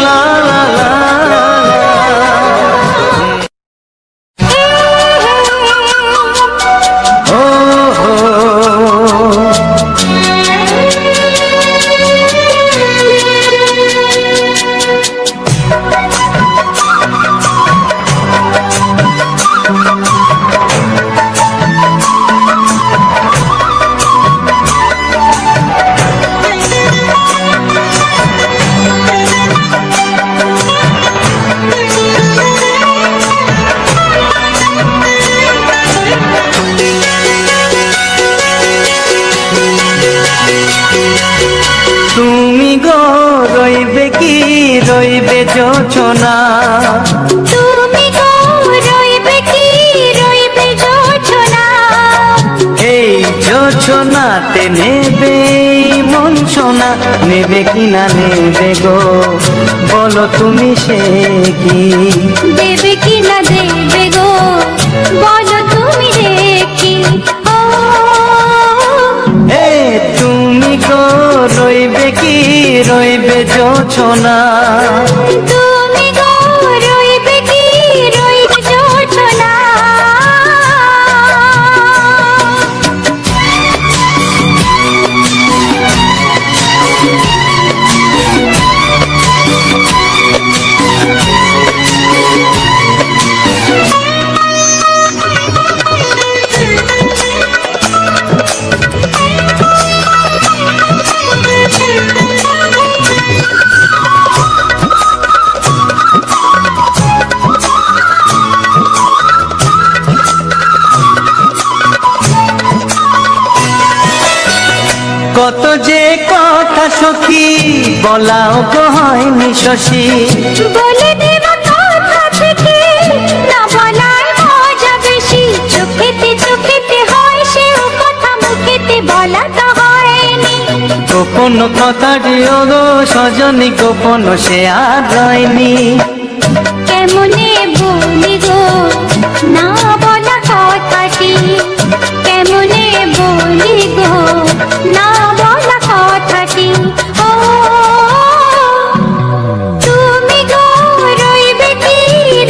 S1: লা লা লা লা। তুমি গো রইবে কি রইবে যোচনা,
S2: তুমি গো রইবে কি রইবে যোছনা,
S1: এই যোছনাতে নেবে মন সোনা, নেবে কিনা নেবে গো বলো তুমি সে কি,
S2: দেবে কি না দেবে গো বলো তুমি দেখি। ও
S1: এ তুমি গো রইবে কি রইবে যোছনা,
S2: তুমি গো রইবে কি রইবে যোছনা।
S1: কত যে কথা সখী বলাও গো হয়নি শশী,
S2: বলে দেব কথা থেকে না বলার মজা বেশি, চোখেতে চোখেতে হয় সে কথা মুখেতে বলা তো হয়নি।
S1: গোপন কথা দিও গো সজনী গোপন সে আর রয়নি,
S2: কেমনে বলি গো না বলা কথাটি, কেমনে বলি গো না বলা কথাটি। ও তুমি গো রইবে কি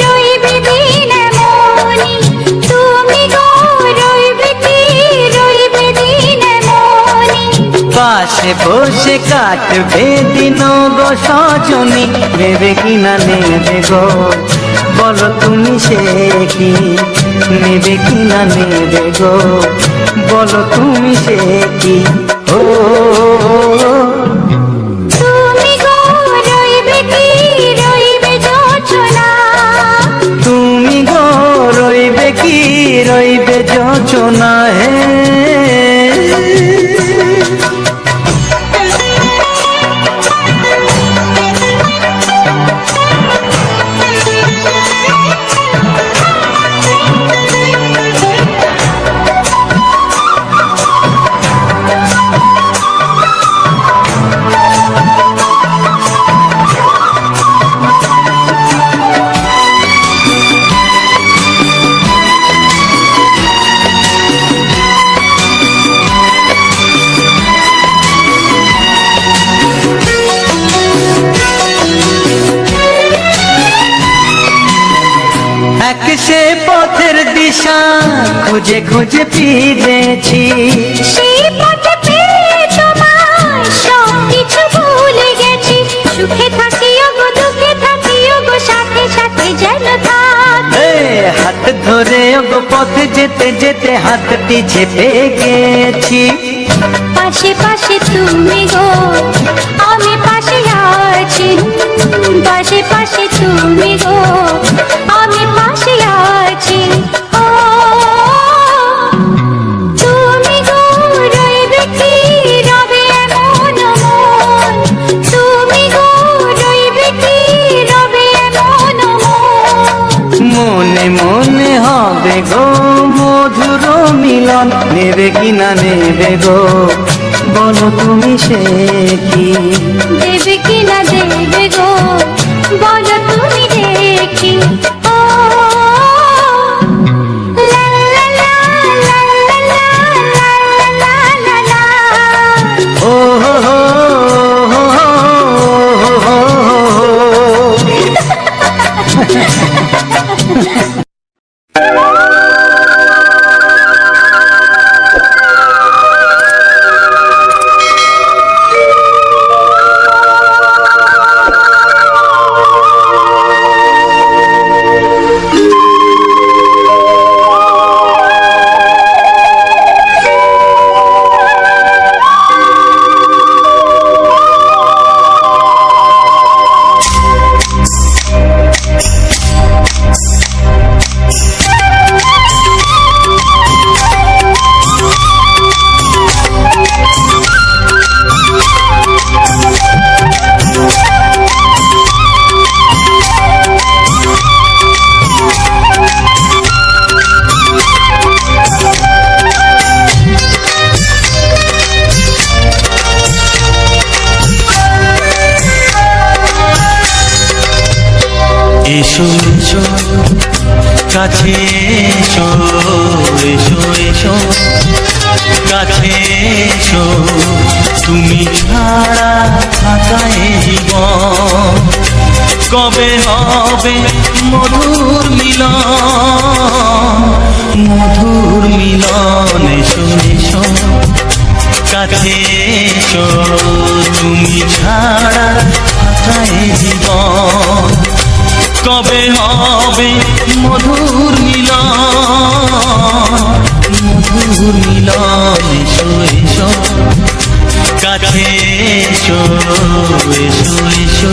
S2: রইবে দিন মনি, তুমি গো রইবে কি রইবে দিন মনি।
S1: পাশে বসে কাটবে দিন গো সজনী, নেবে কিনা নেবে গো বলো তুমি সে কি, নেবে কিনা নেবে গো বলো তুমি সে কি। ও
S2: তুমি গো রইবে কি রইবে যোছনা,
S1: তুমি গো রইবে কি রইবে যোছনা। হে এক সে পথের দিশা খুঁজে খুঁজে ফিরেছি,
S2: সেই পথে পেয়ে তোমায় সব কিছু ভুলে গেছি। সুখে থাকিও গো দুঃখে থাকিও গো সাথে সাথে যেন থাকি।
S1: এ হাত ধরে গো পথে যেতে যেতে হাতটি চেপে গেছি,
S2: পাশে পাশে তুমি গো আমি পাশে আছি, পাশে পাশে তুমি গো আমি পাশে আছি। ও তুমি গো রইবে কি রবে এমন মন, তুমি গো রইবে কি রবে এমন মন।
S1: মনে মনে হবে গো মধুর মিলন, নেবে কিনা নেবে গো বলো তুমি সে কি,
S2: দেবে কি না দেবে গো বলো তুমি দেখি। ও লা লা লা লা লা লা লা লা লা।
S1: ও হো হো হো হো হো হো। কাছে এসো এসো এসো কাছে এসো তুমি ছাড়া থাকায় জীবন কবে হবে মধুর মিলন এসো এসো কাছে এসো তুমি ছাড়া থাকায় জীবন কবে হবে মধুর মিলন এসো এসো কাছে এসো এসো এসো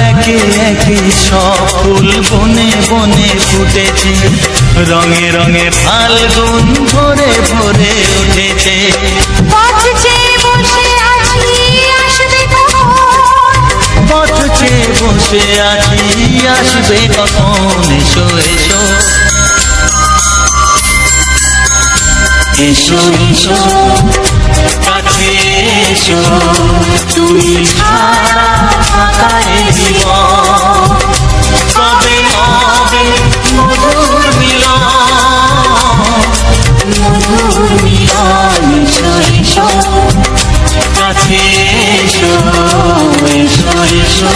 S1: একে একে সব ফুল বনে বনে ফুটেছে রঙে রঙে ফাল্গুন ভরে ভরে উঠেছে
S2: পথ চেয়ে বসে আছি আসবে
S1: কখন এসো এসো এসো এসো কাছে এসো তুমি ছাড়া থাকায় জীবন কবে হবে মধুর মিলন এসো এসো কাছে এসো এসো এসো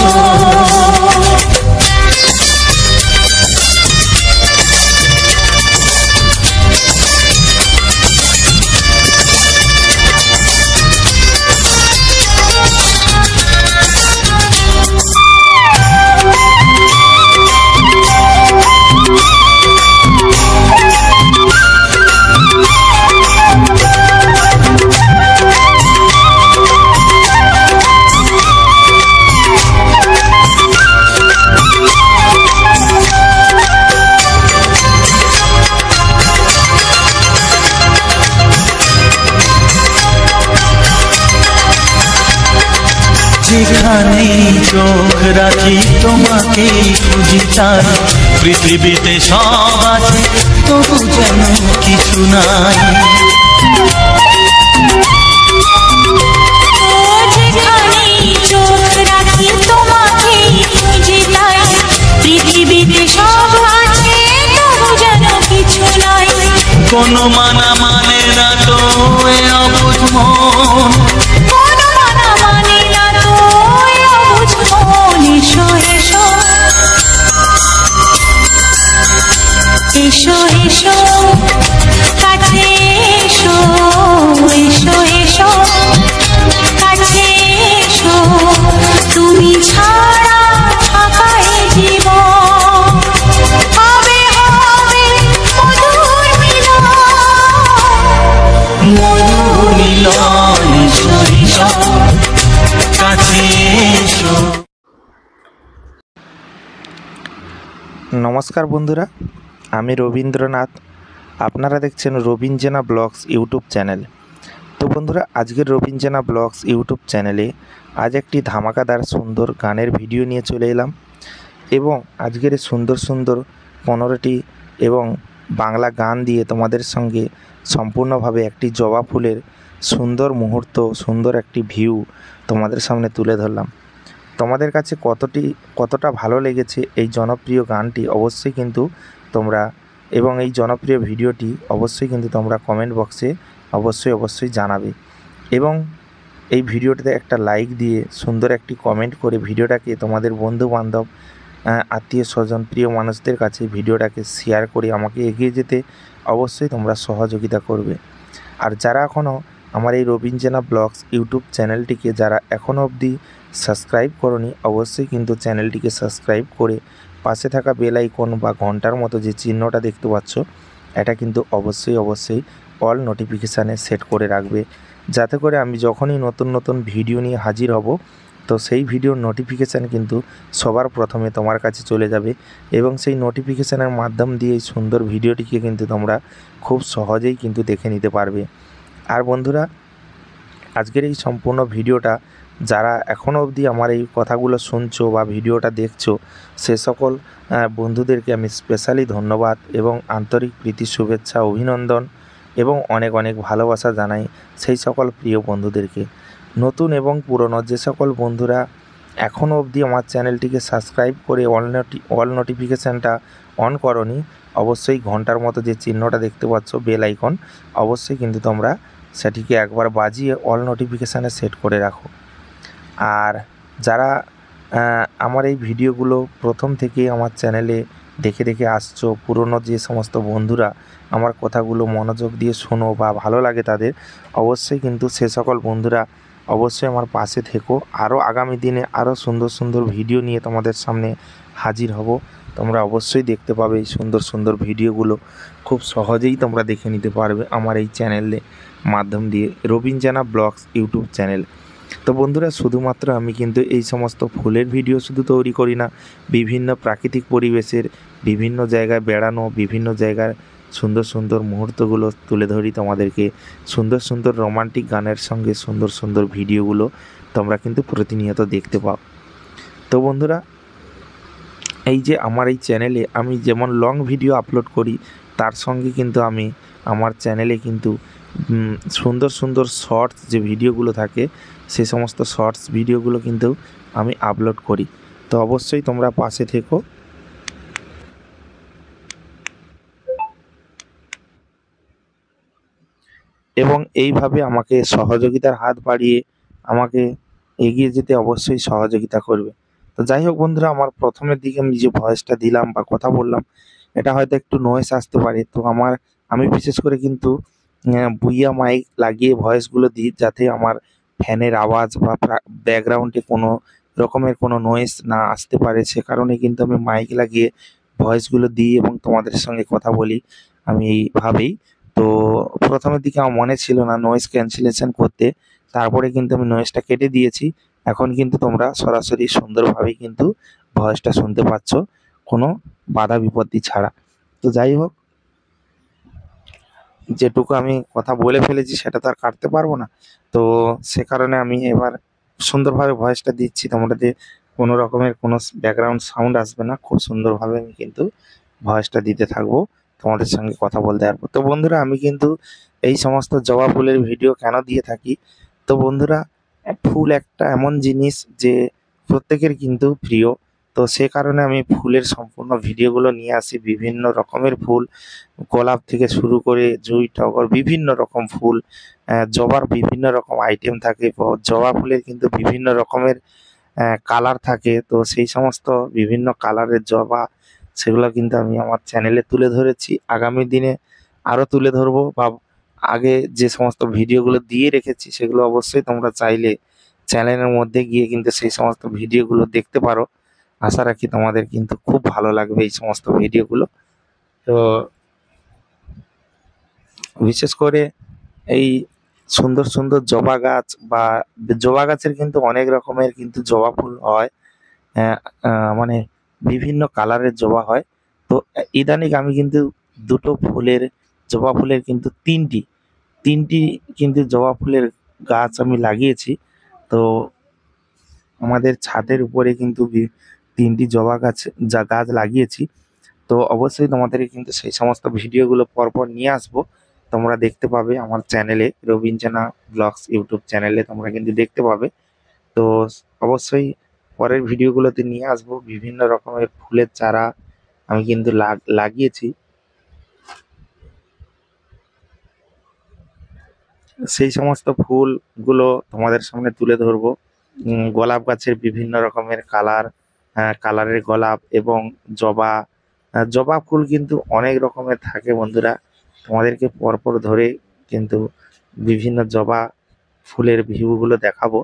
S1: যেখানেই চোখ রাখি তোমাকেই খুঁজি তাই পৃথিবীতে সব আছে তবু যেন কিছু নাই
S2: যেখানেই চোখ রাখি তোমাকেই খুঁজি তাই পৃথিবীতে সব আছে তবু যেন কিছু নাই
S1: কোনো মানা মানে না তো এ অবুঝ মন
S2: এসো এসো কাছে এসো এসো এসো কাছে এসো তুমি ছাড়া থাকায় জীবন হবে হবে মধুর মিলন
S1: এসো এসো কাছে এসো।
S4: নমস্কার বন্ধুরা, আমি রবীন্দ্রনাথ। আপনারা দেখছেন রবীন জেনা ব্লগস ইউটিউব চ্যানেল। তো বন্ধুরা, আজকের রবীন জেনা ব্লগস ইউটিউব চ্যানেলে আজ একটি ধামাকাদার সুন্দর গানের ভিডিও নিয়ে চলে এলাম এবং আজকের সুন্দর সুন্দর 15টি এবং বাংলা গান দিয়ে তোমাদের সঙ্গে সম্পূর্ণভাবে একটি জবা ফুলের সুন্দর মুহূর্ত, সুন্দর একটি ভিউ তোমাদের সামনে তুলে ধরলাম। তোমাদের কাছে কতটা ভালো লেগেছে এই জনপ্রিয় গানটি অবশ্যই কিন্তু তোমরা এবং এই জনপ্রিয় ভিডিওটি অবশ্যই কিন্তু তোমরা কমেন্ট বক্সে অবশ্যই জানাবে এবং এই ভিডিওটিতে একটা লাইক দিয়ে সুন্দর একটি কমেন্ট করে ভিডিওটাকে তোমাদের বন্ধু বান্ধব আত্মীয় স্বজন প্রিয় মানুষদের কাছে ভিডিওটাকে শেয়ার করে আমাকে এগিয়ে যেতে অবশ্যই তোমরা সহযোগিতা করবে। আর যারা এখনও আমার এই রবিন জেনা ব্লগস ইউটিউব চ্যানেলটিকে যারা এখনও অবধি সাবস্ক্রাইব করনি, অবশ্যই কিন্তু চ্যানেলটিকে সাবস্ক্রাইব করে পাশে থাকা বেল আইকন বা ঘন্টার মতো যে চিহ্নটা দেখতে পাচ্ছ, এটা কিন্তু অবশ্যই অল নোটিফিকেশানে সেট করে রাখবে, যাতে করে আমি যখনই নতুন ভিডিও নিয়ে হাজির হব তো সেই ভিডিওর নোটিফিকেশান কিন্তু সবার প্রথমে তোমার কাছে চলে যাবে এবং সেই নোটিফিকেশানের মাধ্যম দিয়ে এই সুন্দর ভিডিওটিকে কিন্তু তোমরা খুব সহজেই কিন্তু দেখে নিতে পারবে। আর বন্ধুরা, আজকের এই সম্পূর্ণ ভিডিওটা যারা এখনও অবধি আমার এই কথাগুলো শুনছো বা ভিডিওটা দেখছো, সে সকল বন্ধুদেরকে আমি স্পেশালি ধন্যবাদ এবং আন্তরিক প্রীতি শুভেচ্ছা অভিনন্দন এবং অনেক ভালোবাসা জানাই সেই সকল প্রিয় বন্ধুদেরকে। নতুন এবং পুরনো যে সকল বন্ধুরা এখনও অবধি আমার চ্যানেলটিকে সাবস্ক্রাইব করে অল নোটিফিকেশানটা অন করনি, অবশ্যই ঘন্টার মতো যে চিহ্নটা দেখতে পাচ্ছ বেল আইকন, অবশ্যই কিন্তু তোমরা সেটিকে একবার বাজিয়ে অল নোটিফিকেশানে সেট করে রাখো। আর যারা আমার এই ভিডিওগুলো প্রথম থেকে আমার চ্যানেলে দেখে আসছো, পুরনো যে সমস্ত বন্ধুরা আমার কথাগুলো মনোযোগ দিয়ে শোনো বা ভালো লাগে তাদের, অবশ্যই কিন্তু সে সকল বন্ধুরা অবশ্যই আমার পাশে থেকো। আরও আগামী দিনে আরও সুন্দর ভিডিও নিয়ে তোমাদের সামনে হাজির হব। তোমরা অবশ্যই দেখতে পাবে এই সুন্দর ভিডিওগুলো, খুব সহজেই তোমরা দেখে নিতে পারবে আমার এই চ্যানেলে মাধ্যম দিয়ে, রবিন জেনা ব্লগস ইউটিউব চ্যানেল। তো বন্ধুরা, শুধুমাত্র আমি কিন্তু এই সমস্ত ফুলের ভিডিও শুধু তৈরি করি না, বিভিন্ন প্রাকৃতিক পরিবেশের বিভিন্ন জায়গায় বেড়ানো, বিভিন্ন জায়গার সুন্দর মুহূর্তগুলো তুলে ধরি তোমাদেরকে। সুন্দর রোমান্টিক গানের সঙ্গে সুন্দর ভিডিওগুলো তোমরা কিন্তু প্রতিনিয়ত দেখতে পাও। তো বন্ধুরা, এই যে আমার এই চ্যানেলে আমি যেমন লং ভিডিও আপলোড করি, তার সঙ্গে কিন্তু আমি আমার চ্যানেলে কিন্তু সুন্দর শর্টস যে ভিডিওগুলো থাকে, সে সমস্ত শর্টস ভিডিওগুলো কিন্তু আমি আপলোড করি। তো অবশ্যই তোমরা পাশে থেকো এবং এইভাবে আমাকে সহযোগিতার হাত বাড়িয়ে আমাকে এগিয়ে যেতে অবশ্যই সহযোগিতা করবে। তো যাই হোক বন্ধুরা, আমার প্রথমের দিকে আমি যে ভয়েসটা দিলাম বা কথা বললাম, এটা হয়তো একটু নয়েস আসতে পারে। তো আমি বিশেষ করে কিন্তু বুইয়া মাইক লাগিয়ে ভয়েসগুলো দিই, যাতে আমার ফ্যানের আওয়াজ বা ব্যাকগ্রাউন্ডে কোনো রকমের কোনো নয়েস না আসতে পারে। সে কারণে কিন্তু আমি মাইক লাগিয়ে ভয়েসগুলো দিই এবং তোমাদের সঙ্গে কথা বলি আমি এইভাবেই। তো প্রথমের দিকে আমার মনে ছিল না নয়েজ ক্যান্সেলেশন করতে, তারপরে কিন্তু আমি নয়েজটা কেটে দিয়েছি। এখন কিন্তু তোমরা সরাসরি সুন্দরভাবেই কিন্তু ভয়েসটা শুনতে পাচ্ছ, কোনো বাধা বিপত্তি ছাড়া। তো যাই হোক, যেটুকু আমি কথা বলে ফেলেছি সেটা তো আর কাটতে পারবো না। তো সে কারণে আমি এবার সুন্দরভাবে ভয়েসটা দিচ্ছি, তোমাদের কোনো রকমের কোনো ব্যাকগ্রাউন্ড সাউন্ড আসবে না। খুব সুন্দরভাবে আমি কিন্তু ভয়েসটা দিতে থাকবো, তোমাদের সঙ্গে কথা বলতে পারবো। তো বন্ধুরা, আমি কিন্তু এই সমস্ত জবা ফুলের ভিডিও কেন দিয়ে থাকি? তো বন্ধুরা, ফুল একটা এমন জিনিস যে প্রত্যেকের কিন্তু প্রিয়। তো সে কারণে আমি ফুলের সম্পূর্ণ ভিডিওগুলো নিয়ে আসি। বিভিন্ন রকমের ফুল, গোলাপ থেকে শুরু করে জুঁই, টগর, বিভিন্ন রকম ফুল, জবার বিভিন্ন রকম আইটেম থাকে। জবা ফুলের কিন্তু বিভিন্ন রকমের কালার থাকে। তো সেই সমস্ত বিভিন্ন কালারের জবা, সেগুলো কিন্তু আমি আমার চ্যানেলে তুলে ধরেছি। আগামী দিনে আরও তুলে ধরবো, বা আগে যে সমস্ত ভিডিওগুলো দিয়ে রেখেছি সেগুলো অবশ্যই তোমরা চাইলে চ্যানেলের মধ্যে গিয়ে কিন্তু সেই সমস্ত ভিডিওগুলো দেখতে পারো। আশা রাখি তোমাদের কিন্তু খুব ভালো লাগবে এই সমস্ত ভিডিওগুলো। তো বিশেষ করে এই সুন্দর জবা গাছ বা জবা গাছের কিন্তু অনেক রকমের কিন্তু জবা ফুল হয়, আহ, মানে বিভিন্ন কালারের জবা হয়। তো ইদানিং আমি কিন্তু জবা ফুলের কিন্তু তিনটি কিন্তু জবা ফুলের গাছ আমি লাগিয়েছি। তো আমাদের ছাদের উপরে কিন্তু তিনটি জবা গাছ লাগিয়েছি। তো অবশ্যই তোমাদেরকে কিন্তু সেই সমস্ত ভিডিওগুলো পরপর নিয়ে আসবো, তোমরা দেখতে পাবে আমার চ্যানেলে, রবিন জেনা ব্লগস ইউটিউব চ্যানেলে তোমরা কিন্তু দেখতে পাবে। তো অবশ্যই পরের ভিডিওগুলোতে নিয়ে আসবো বিভিন্ন রকমের ফুলের চারা আমি কিন্তু লাগিয়েছি, সেই সমস্ত ফুলগুলো তোমাদের সামনে তুলে ধরবো। গোলাপ গাছের বিভিন্ন রকমের কালার, কালারের গোলাপ এবং জবা। জবা ফুল কিন্তু অনেক রকমের থাকে বন্ধুরা, তোমাদেরকে পরপর ধরে কিন্তু বিভিন্ন জবা ফুলের ভিউগুলো দেখাবো।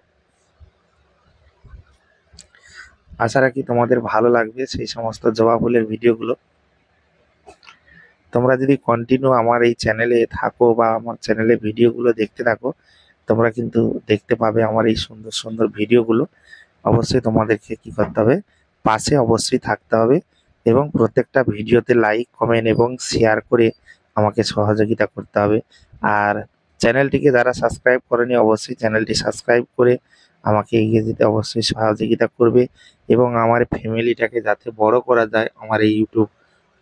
S4: আশা রাখি তোমাদের ভালো লাগবে সেই সমস্ত জবা ফুলের ভিডিওগুলো। তোমরা যদি কন্টিনিউ আমার এই চ্যানেলে থাকো বা আমার চ্যানেলে ভিডিওগুলো দেখতে থাকো, তোমরা কিন্তু দেখতে পাবে আমার এই সুন্দর সুন্দর ভিডিওগুলো। অবশ্যই তোমাদেরকে কি করতে হবে, পাশে অবশ্যই থাকতে হবে এবং প্রত্যেকটা ভিডিওতে লাইক, কমেন্ট এবং শেয়ার করে আমাকে সহযোগিতা করতে হবে। আর চ্যানেলটিকে যারা সাবস্ক্রাইব করেনি, অবশ্যই চ্যানেলটি সাবস্ক্রাইব করে আমাকে এগিয়ে যেতে অবশ্যই সহযোগিতা করবে এবং আমার ফ্যামিলিটাকে যাতে বড় করা যায়, আমার এই ইউটিউব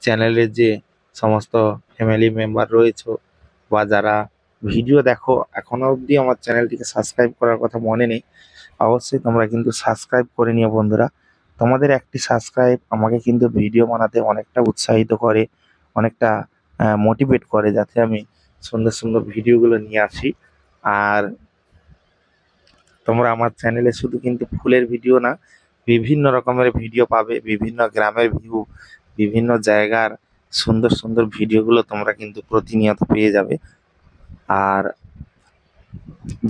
S4: চ্যানেলের যে সমস্ত ফ্যামিলি মেম্বার রয়েছে বা যারা ভিডিও দেখো এখনো অবধি আমার চ্যানেলটিকে সাবস্ক্রাইব করার কথা মনে নেই, অবশ্যই তোমরা কিন্তু সাবস্ক্রাইব করে নিও বন্ধুরা। তোমাদের একটি সাবস্ক্রাইব আমাকে কিন্তু ভিডিও বানাতে অনেকটা উৎসাহিত করে, অনেকটা মোটিভেট করে, যাতে আমি সুন্দর সুন্দর ভিডিওগুলো নিয়ে আসি। আর তোমরা আমার চ্যানেলে শুধু কিন্তু ফুলের ভিডিও না, বিভিন্ন রকমের ভিডিও পাবে, বিভিন্ন গ্রামের ভিউ, বিভিন্ন জায়গার সুন্দর সুন্দর ভিডিওগুলো তোমরা কিন্তু প্রতিনিয়ত পেয়ে যাবে। আর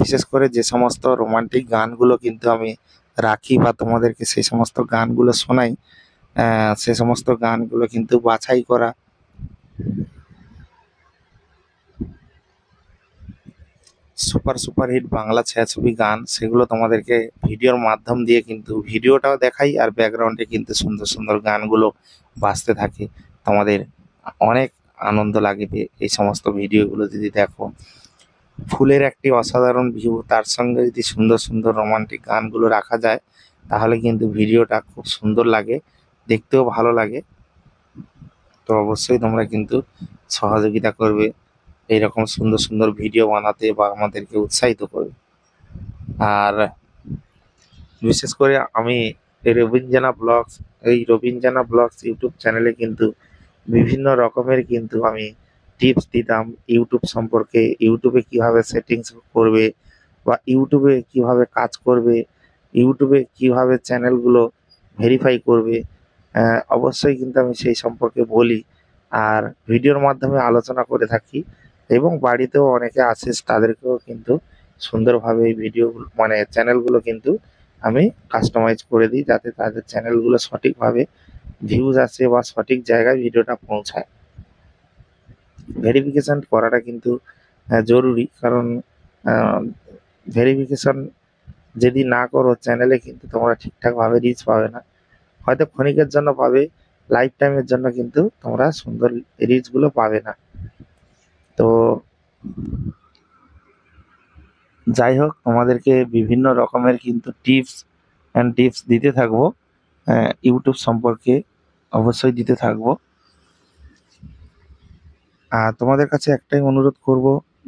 S4: বিশেষ করে যে সমস্ত রোমান্টিক গানগুলো কিন্তু আমি রাখি বা তোমাদেরকে সেই সমস্ত গানগুলো শোনাই, সে সমস্ত গানগুলো কিন্তু বাছাই করা সুপার সুপার হিট বাংলা ছায়াছবি গান, সেগুলো তোমাদেরকে ভিডিওর মাধ্যম দিয়ে কিন্তু ভিডিওটাও দেখাই আর ব্যাকগ্রাউন্ডে কিন্তু সুন্দর সুন্দর গানগুলো বাজতে থাকে। তোমাদের অনেক আনন্দ লাগবে এই সমস্ত ভিডিওগুলো যদি দেখো। ফুলের একটি অসাধারণ ভিউ, তার সঙ্গে যদি সুন্দর সুন্দর রোমান্টিক গানগুলো রাখা যায়, তাহলে কিন্তু ভিডিওটা খুব সুন্দর লাগে, দেখতেও ভালো লাগে। তো অবশ্যই তোমরা কিন্তু সহযোগিতা করবে এইরকম সুন্দর সুন্দর ভিডিও বানাতে বা আমাদেরকে উৎসাহিত করবে। আর বিশেষ করে আমি রবীন্দ্রনা ব্লগস ইউটিউব চ্যানেলে কিন্তু বিভিন্ন রকমের কিন্তু আমি টিপস দিতাম ইউটিউব সম্পর্কে, ইউটিউবে কিভাবে সেটিংস করবে বা ইউটিউবে কিভাবে কাজ করবে, ইউটিউবে কিভাবে চ্যানেলগুলো ভেরিফাই করবে, অবশ্যই কিন্তু আমি সেই সম্পর্কে বলি আর ভিডিওর মাধ্যমে আলোচনা করে থাকি। এবং বাড়িতেও অনেকে আসে, তাদেরকেও কিন্তু সুন্দরভাবে এই ভিডিওগুলো মানে চ্যানেলগুলো কিন্তু আমি কাস্টমাইজ করে দিই, যাতে তাদের চ্যানেলগুলো সঠিকভাবে ভিউজ আসে বা সঠিক জায়গায় ভিডিওটা পৌঁছায়। ভেরিফিকেশান করাটা কিন্তু জরুরি, কারণ ভেরিফিকেশান যদি না করো চ্যানেলে কিন্তু তোমরা ঠিকঠাকভাবে রিচ পাবে না, হয়তো ক্ষণিকের জন্য পাবে, লাইফ টাইমের জন্য কিন্তু তোমরা সুন্দর রিচগুলো পাবে না। তো যাই হোক, তোমাদেরকে বিভিন্ন রকমের কিন্তু টিপস দিতে থাকবো, ইউটিউব সম্পর্কে অবশ্যই দিতে থাকবো। আর তোমাদের কাছে একটাই অনুরোধ করব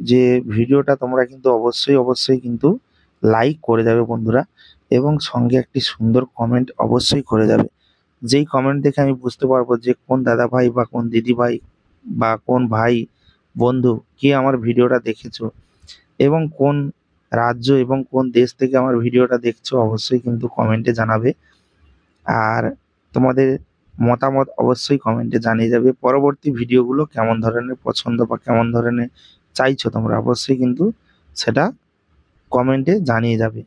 S4: যে ভিডিওটা তোমরা কিন্তু অবশ্যই কিন্তু লাইক করে যাবে বন্ধুরা, এবং সঙ্গে একটি সুন্দর কমেন্ট অবশ্যই করে যাবে। যেই কমেন্ট দেখে আমি বুঝতে পারবো যে কোন দাদা ভাই বা কোন দিদি ভাই বা কোন ভাই বন্ধু কে আমার ভিডিওটা দেখেছো এবং কোন রাজ্য এবং কোন দেশ থেকে আমার ভিডিওটা দেখছো, অবশ্যই কিন্তু কমেন্টে জানাবে। আর তোমাদের মতামত অবশ্যই কমেন্টে জানিয়ে যাবে। পরবর্তী ভিডিওগুলো কেমন ধরনের পছন্দ বা কেমন ধরনের চাইছো তোমরা, অবশ্যই কিন্তু সেটা কমেন্টে জানিয়ে যাবে।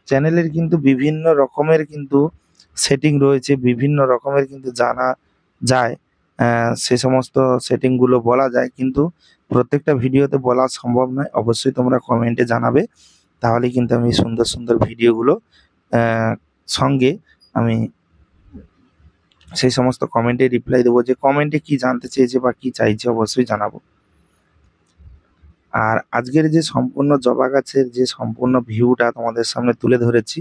S4: চ্যানেলের কিন্তু বিভিন্ন রকমের কিন্তু সেটিং রয়েছে, বিভিন্ন রকমের কিন্তু জানা যায়, সে সমস্ত সেটিংগুলো বলা যায়, কিন্তু প্রত্যেকটা ভিডিওতে বলা সম্ভব নয়। অবশ্যই তোমরা কমেন্টে জানাবে, তাহলে কিন্তু আমি সুন্দর সুন্দর ভিডিওগুলো সঙ্গে আমি সেই সমস্ত কমেন্টে রিপ্লাই দেবো, যে কমেন্টে কি জানতে চেয়েছে বা কি চাইছে অবশ্যই জানাবো। আর আজকের যে সম্পূর্ণ জবা গাছের যে সম্পূর্ণ ভিউটা তোমাদের সামনে তুলে ধরেছি,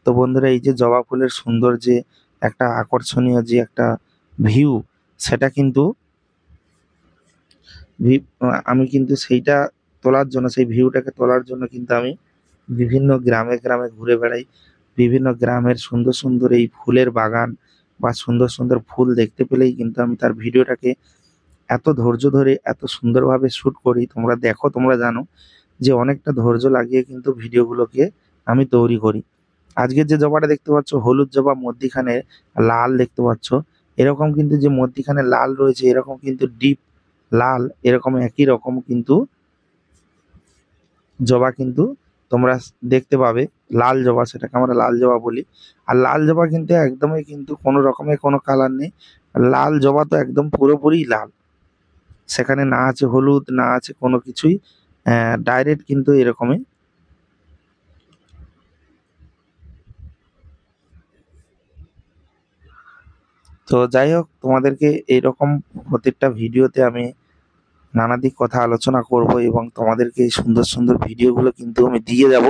S4: তো বন্ধুরা এই যে জবা ফুলের সুন্দর যে একটা আকর্ষণীয় যে একটা ভিউ, সেটা কিন্তু আমি কিন্তু সেইটা তোলার জন্য, সেই ভিউটাকে তোলার জন্য কিন্তু আমি বিভিন্ন গ্রামে গ্রামে ঘুরে বেড়াই। বিভিন্ন গ্রামের সুন্দর সুন্দর এই ফুলের বাগান বা সুন্দর সুন্দর ফুল দেখতে পেলেই কিন্তু আমি তার ভিডিওটাকে এত ধৈর্য ধরে এত সুন্দরভাবে শ্যুট করি। তোমরা দেখো, তোমরা জানো যে অনেকটা ধৈর্য লাগিয়ে কিন্তু ভিডিওগুলোকে আমি তৈরি করি। আজকের যে জবাটা দেখতে পাচ্ছ হলুদ জবা, মধ্যিখানে লাল দেখতে পাচ্ছ, এরকম কিন্তু যে মধ্যিখানে লাল রয়েছে এরকম কিন্তু ডিপ লাল, এরকম একই রকম কিন্তু জবা কিন্তু তোমরা দেখতে পাবে। লাল জবা, সেটাকে আমরা লাল জবা বলি। আর লাল জবা কিন্তু একদমই কিন্তু কোনো রকমের কোনো কালার নেই। লাল জবা তো একদম পুরোপুরি লাল, সেখানে না আছে হলুদ, না আছে কোনো কিছুই, ডাইরেক্ট কিন্তু এরকমই। তো যাই হোক, তোমাদেরকে এইরকম প্রত্যেকটা ভিডিওতে আমি নানা দিক কথা আলোচনা করব এবং তোমাদেরকে এই সুন্দর সুন্দর ভিডিওগুলো কিন্তু আমি দিয়ে যাব।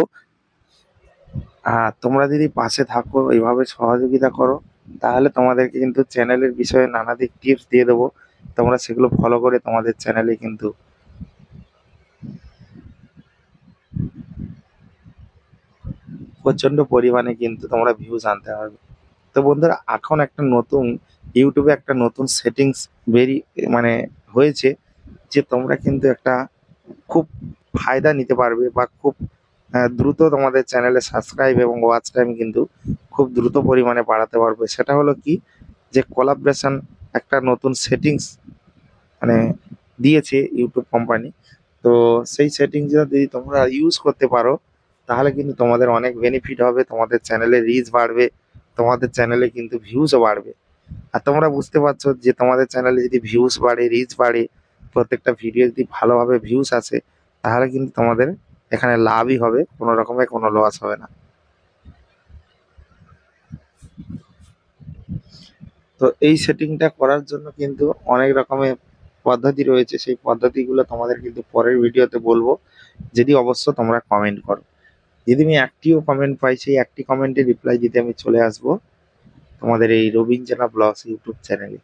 S4: আর তোমরা যদি পাশে থাকো, এইভাবে সহযোগিতা করো, তাহলে তোমাদেরকে কিন্তু চ্যানেলের বিষয়ে নানা দিক টিপস দিয়ে দেবো। তোমরা সেগুলো ফলো করে তোমাদের চ্যানেলে কিন্তু প্রচন্ড পরিমাণে কিন্তু তোমরা ভিউজ আনতে পারবে। তো বন্ধুরা, এখন একটা নতুন ইউটিউবে একটা নতুন সেটিংস মানে হয়েছে, যে তোমরা কিন্তু একটা খুব ফায়দা নিতে পারবে বা খুব দ্রুত তোমাদের চ্যানেলে সাবস্ক্রাইব এবং ওয়াচ টাইম কিন্তু খুব দ্রুত পরিমাণে বাড়াতে পারবে। সেটা হলো কি, যে কোলাবরেশন একটা নতুন সেটিংস মানে দিয়েছে ইউটিউব কোম্পানি। তো সেই সেটিংসটা যদি তোমরা ইউজ করতে পারো, তাহলে কিন্তু তোমাদের অনেক বেনিফিট হবে, তোমাদের চ্যানেলে রিচ বাড়বে, তোমাদের চ্যানেলে কিন্তু ভিউজও বাড়বে। আর তোমরা বুঝতে পারছো যে তোমাদের চ্যানেলে যদি ভিউজ বাড়ে, রিচ বাড়ে, প্রত্যেকটা ভিডিও যদি ভালোভাবে ভিউজ আসে, তাহলে কিন্তু তোমাদের এখানে লাভই হবে, কোনো রকমের কোনো লস হবে না। তো এই সেটিংটা করার জন্য কিন্তু অনেক রকমের পদ্ধতি রয়েছে, সেই পদ্ধতিগুলো তোমাদের কিন্তু পরের ভিডিওতে বলবো, যদি অবশ্য তোমরা কমেন্ট করো। যদি আমি একটিও কমেন্ট পাই, সেই একটি কমেন্টে রিপ্লাই দিতে আমি চলে আসব তোমাদের এই রবিন জেনা ব্লগস ইউটিউব চ্যানেলে।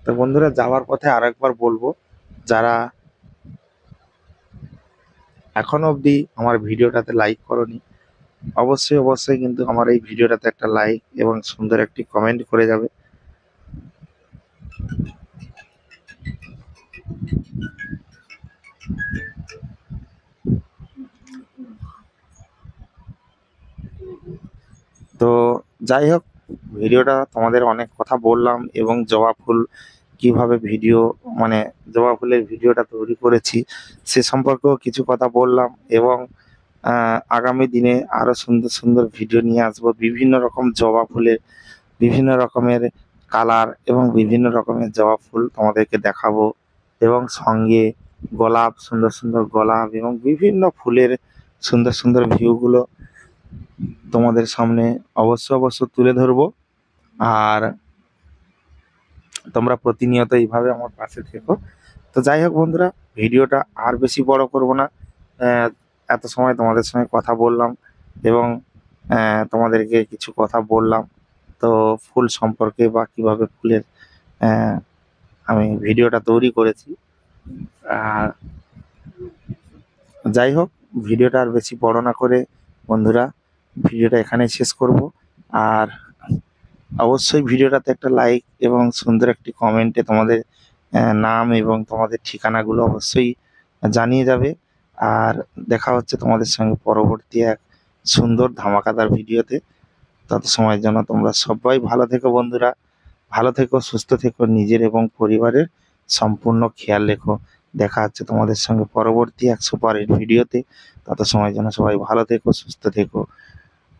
S4: তো বন্ধুরা, যাওয়ার পথে আরেকবার বলবো, যারা এখনো অবধি আমার ভিডিওটাতে লাইক করোনি, অবশ্যই অবশ্যই কিন্তু আমার এই ভিডিওটাতে একটা লাইক এবং সুন্দর একটি কমেন্ট করে যাবে। তো যাই হোক, ভিডিওটা তোমাদের অনেক কথা বললাম এবং জবা ফুল কিভাবে মানে জবা ফুলের ভিডিওটা তৈরি করেছি সে সম্পর্কেও কিছু কথা বললাম। এবং আগামী দিনে আরো সুন্দর সুন্দর ভিডিও নিয়ে আসবো, বিভিন্ন রকম জবা ফুলের বিভিন্ন রকমের কালার এবং বিভিন্ন রকমের জবা ফুল তোমাদেরকে দেখাবো। এবং সঙ্গে গোলাপ, সুন্দর সুন্দর গোলাপ এবং বিভিন্ন ফুলের সুন্দর সুন্দর ভিউগুলো তোমাদের সামনে অবশ্য তুলে ধরবো। আর তোমরা প্রতিনিয়ত এইভাবে আমার পাশে থেকো। তো যাই হোক বন্ধুরা, ভিডিওটা আর বেশি বড় করব না। এত সময় তোমাদের সঙ্গে কথা বললাম এবং তোমাদেরকে কিছু কথা বললাম তো ফুল সম্পর্কে, বা কীভাবে ফুলের আমি ভিডিওটা তৈরি করেছি। আর যাই হোক, ভিডিওটা আর বেশি বড় না করে বন্ধুরা, ভিডিওটা এখানেই শেষ করব। আর অবশ্যই ভিডিওটাতে একটা লাইক এবং সুন্দর একটি কমেন্টে তোমাদের নাম এবং তোমাদের ঠিকানাগুলো অবশ্যই জানিয়ে যাবে। আর দেখা হচ্ছে তোমাদের সঙ্গে পরবর্তী এক সুন্দর ধামাকাদার ভিডিওতে। তত সময়ের জন্য তোমরা সবাই ভালো থেকো বন্ধুরা, ভালো থেকো, সুস্থ থেকো, নিজের এবং পরিবারের সম্পূর্ণ খেয়াল রেখো। দেখা হচ্ছে তোমাদের সঙ্গে পরবর্তী এক সুপার হিট ভিডিওতে। তত সময়ের জন্য সবাই ভালো থেকো, সুস্থ থেকো।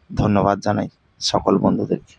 S4: ধন্যবাদ জানাই সকল বন্ধুদেরকে।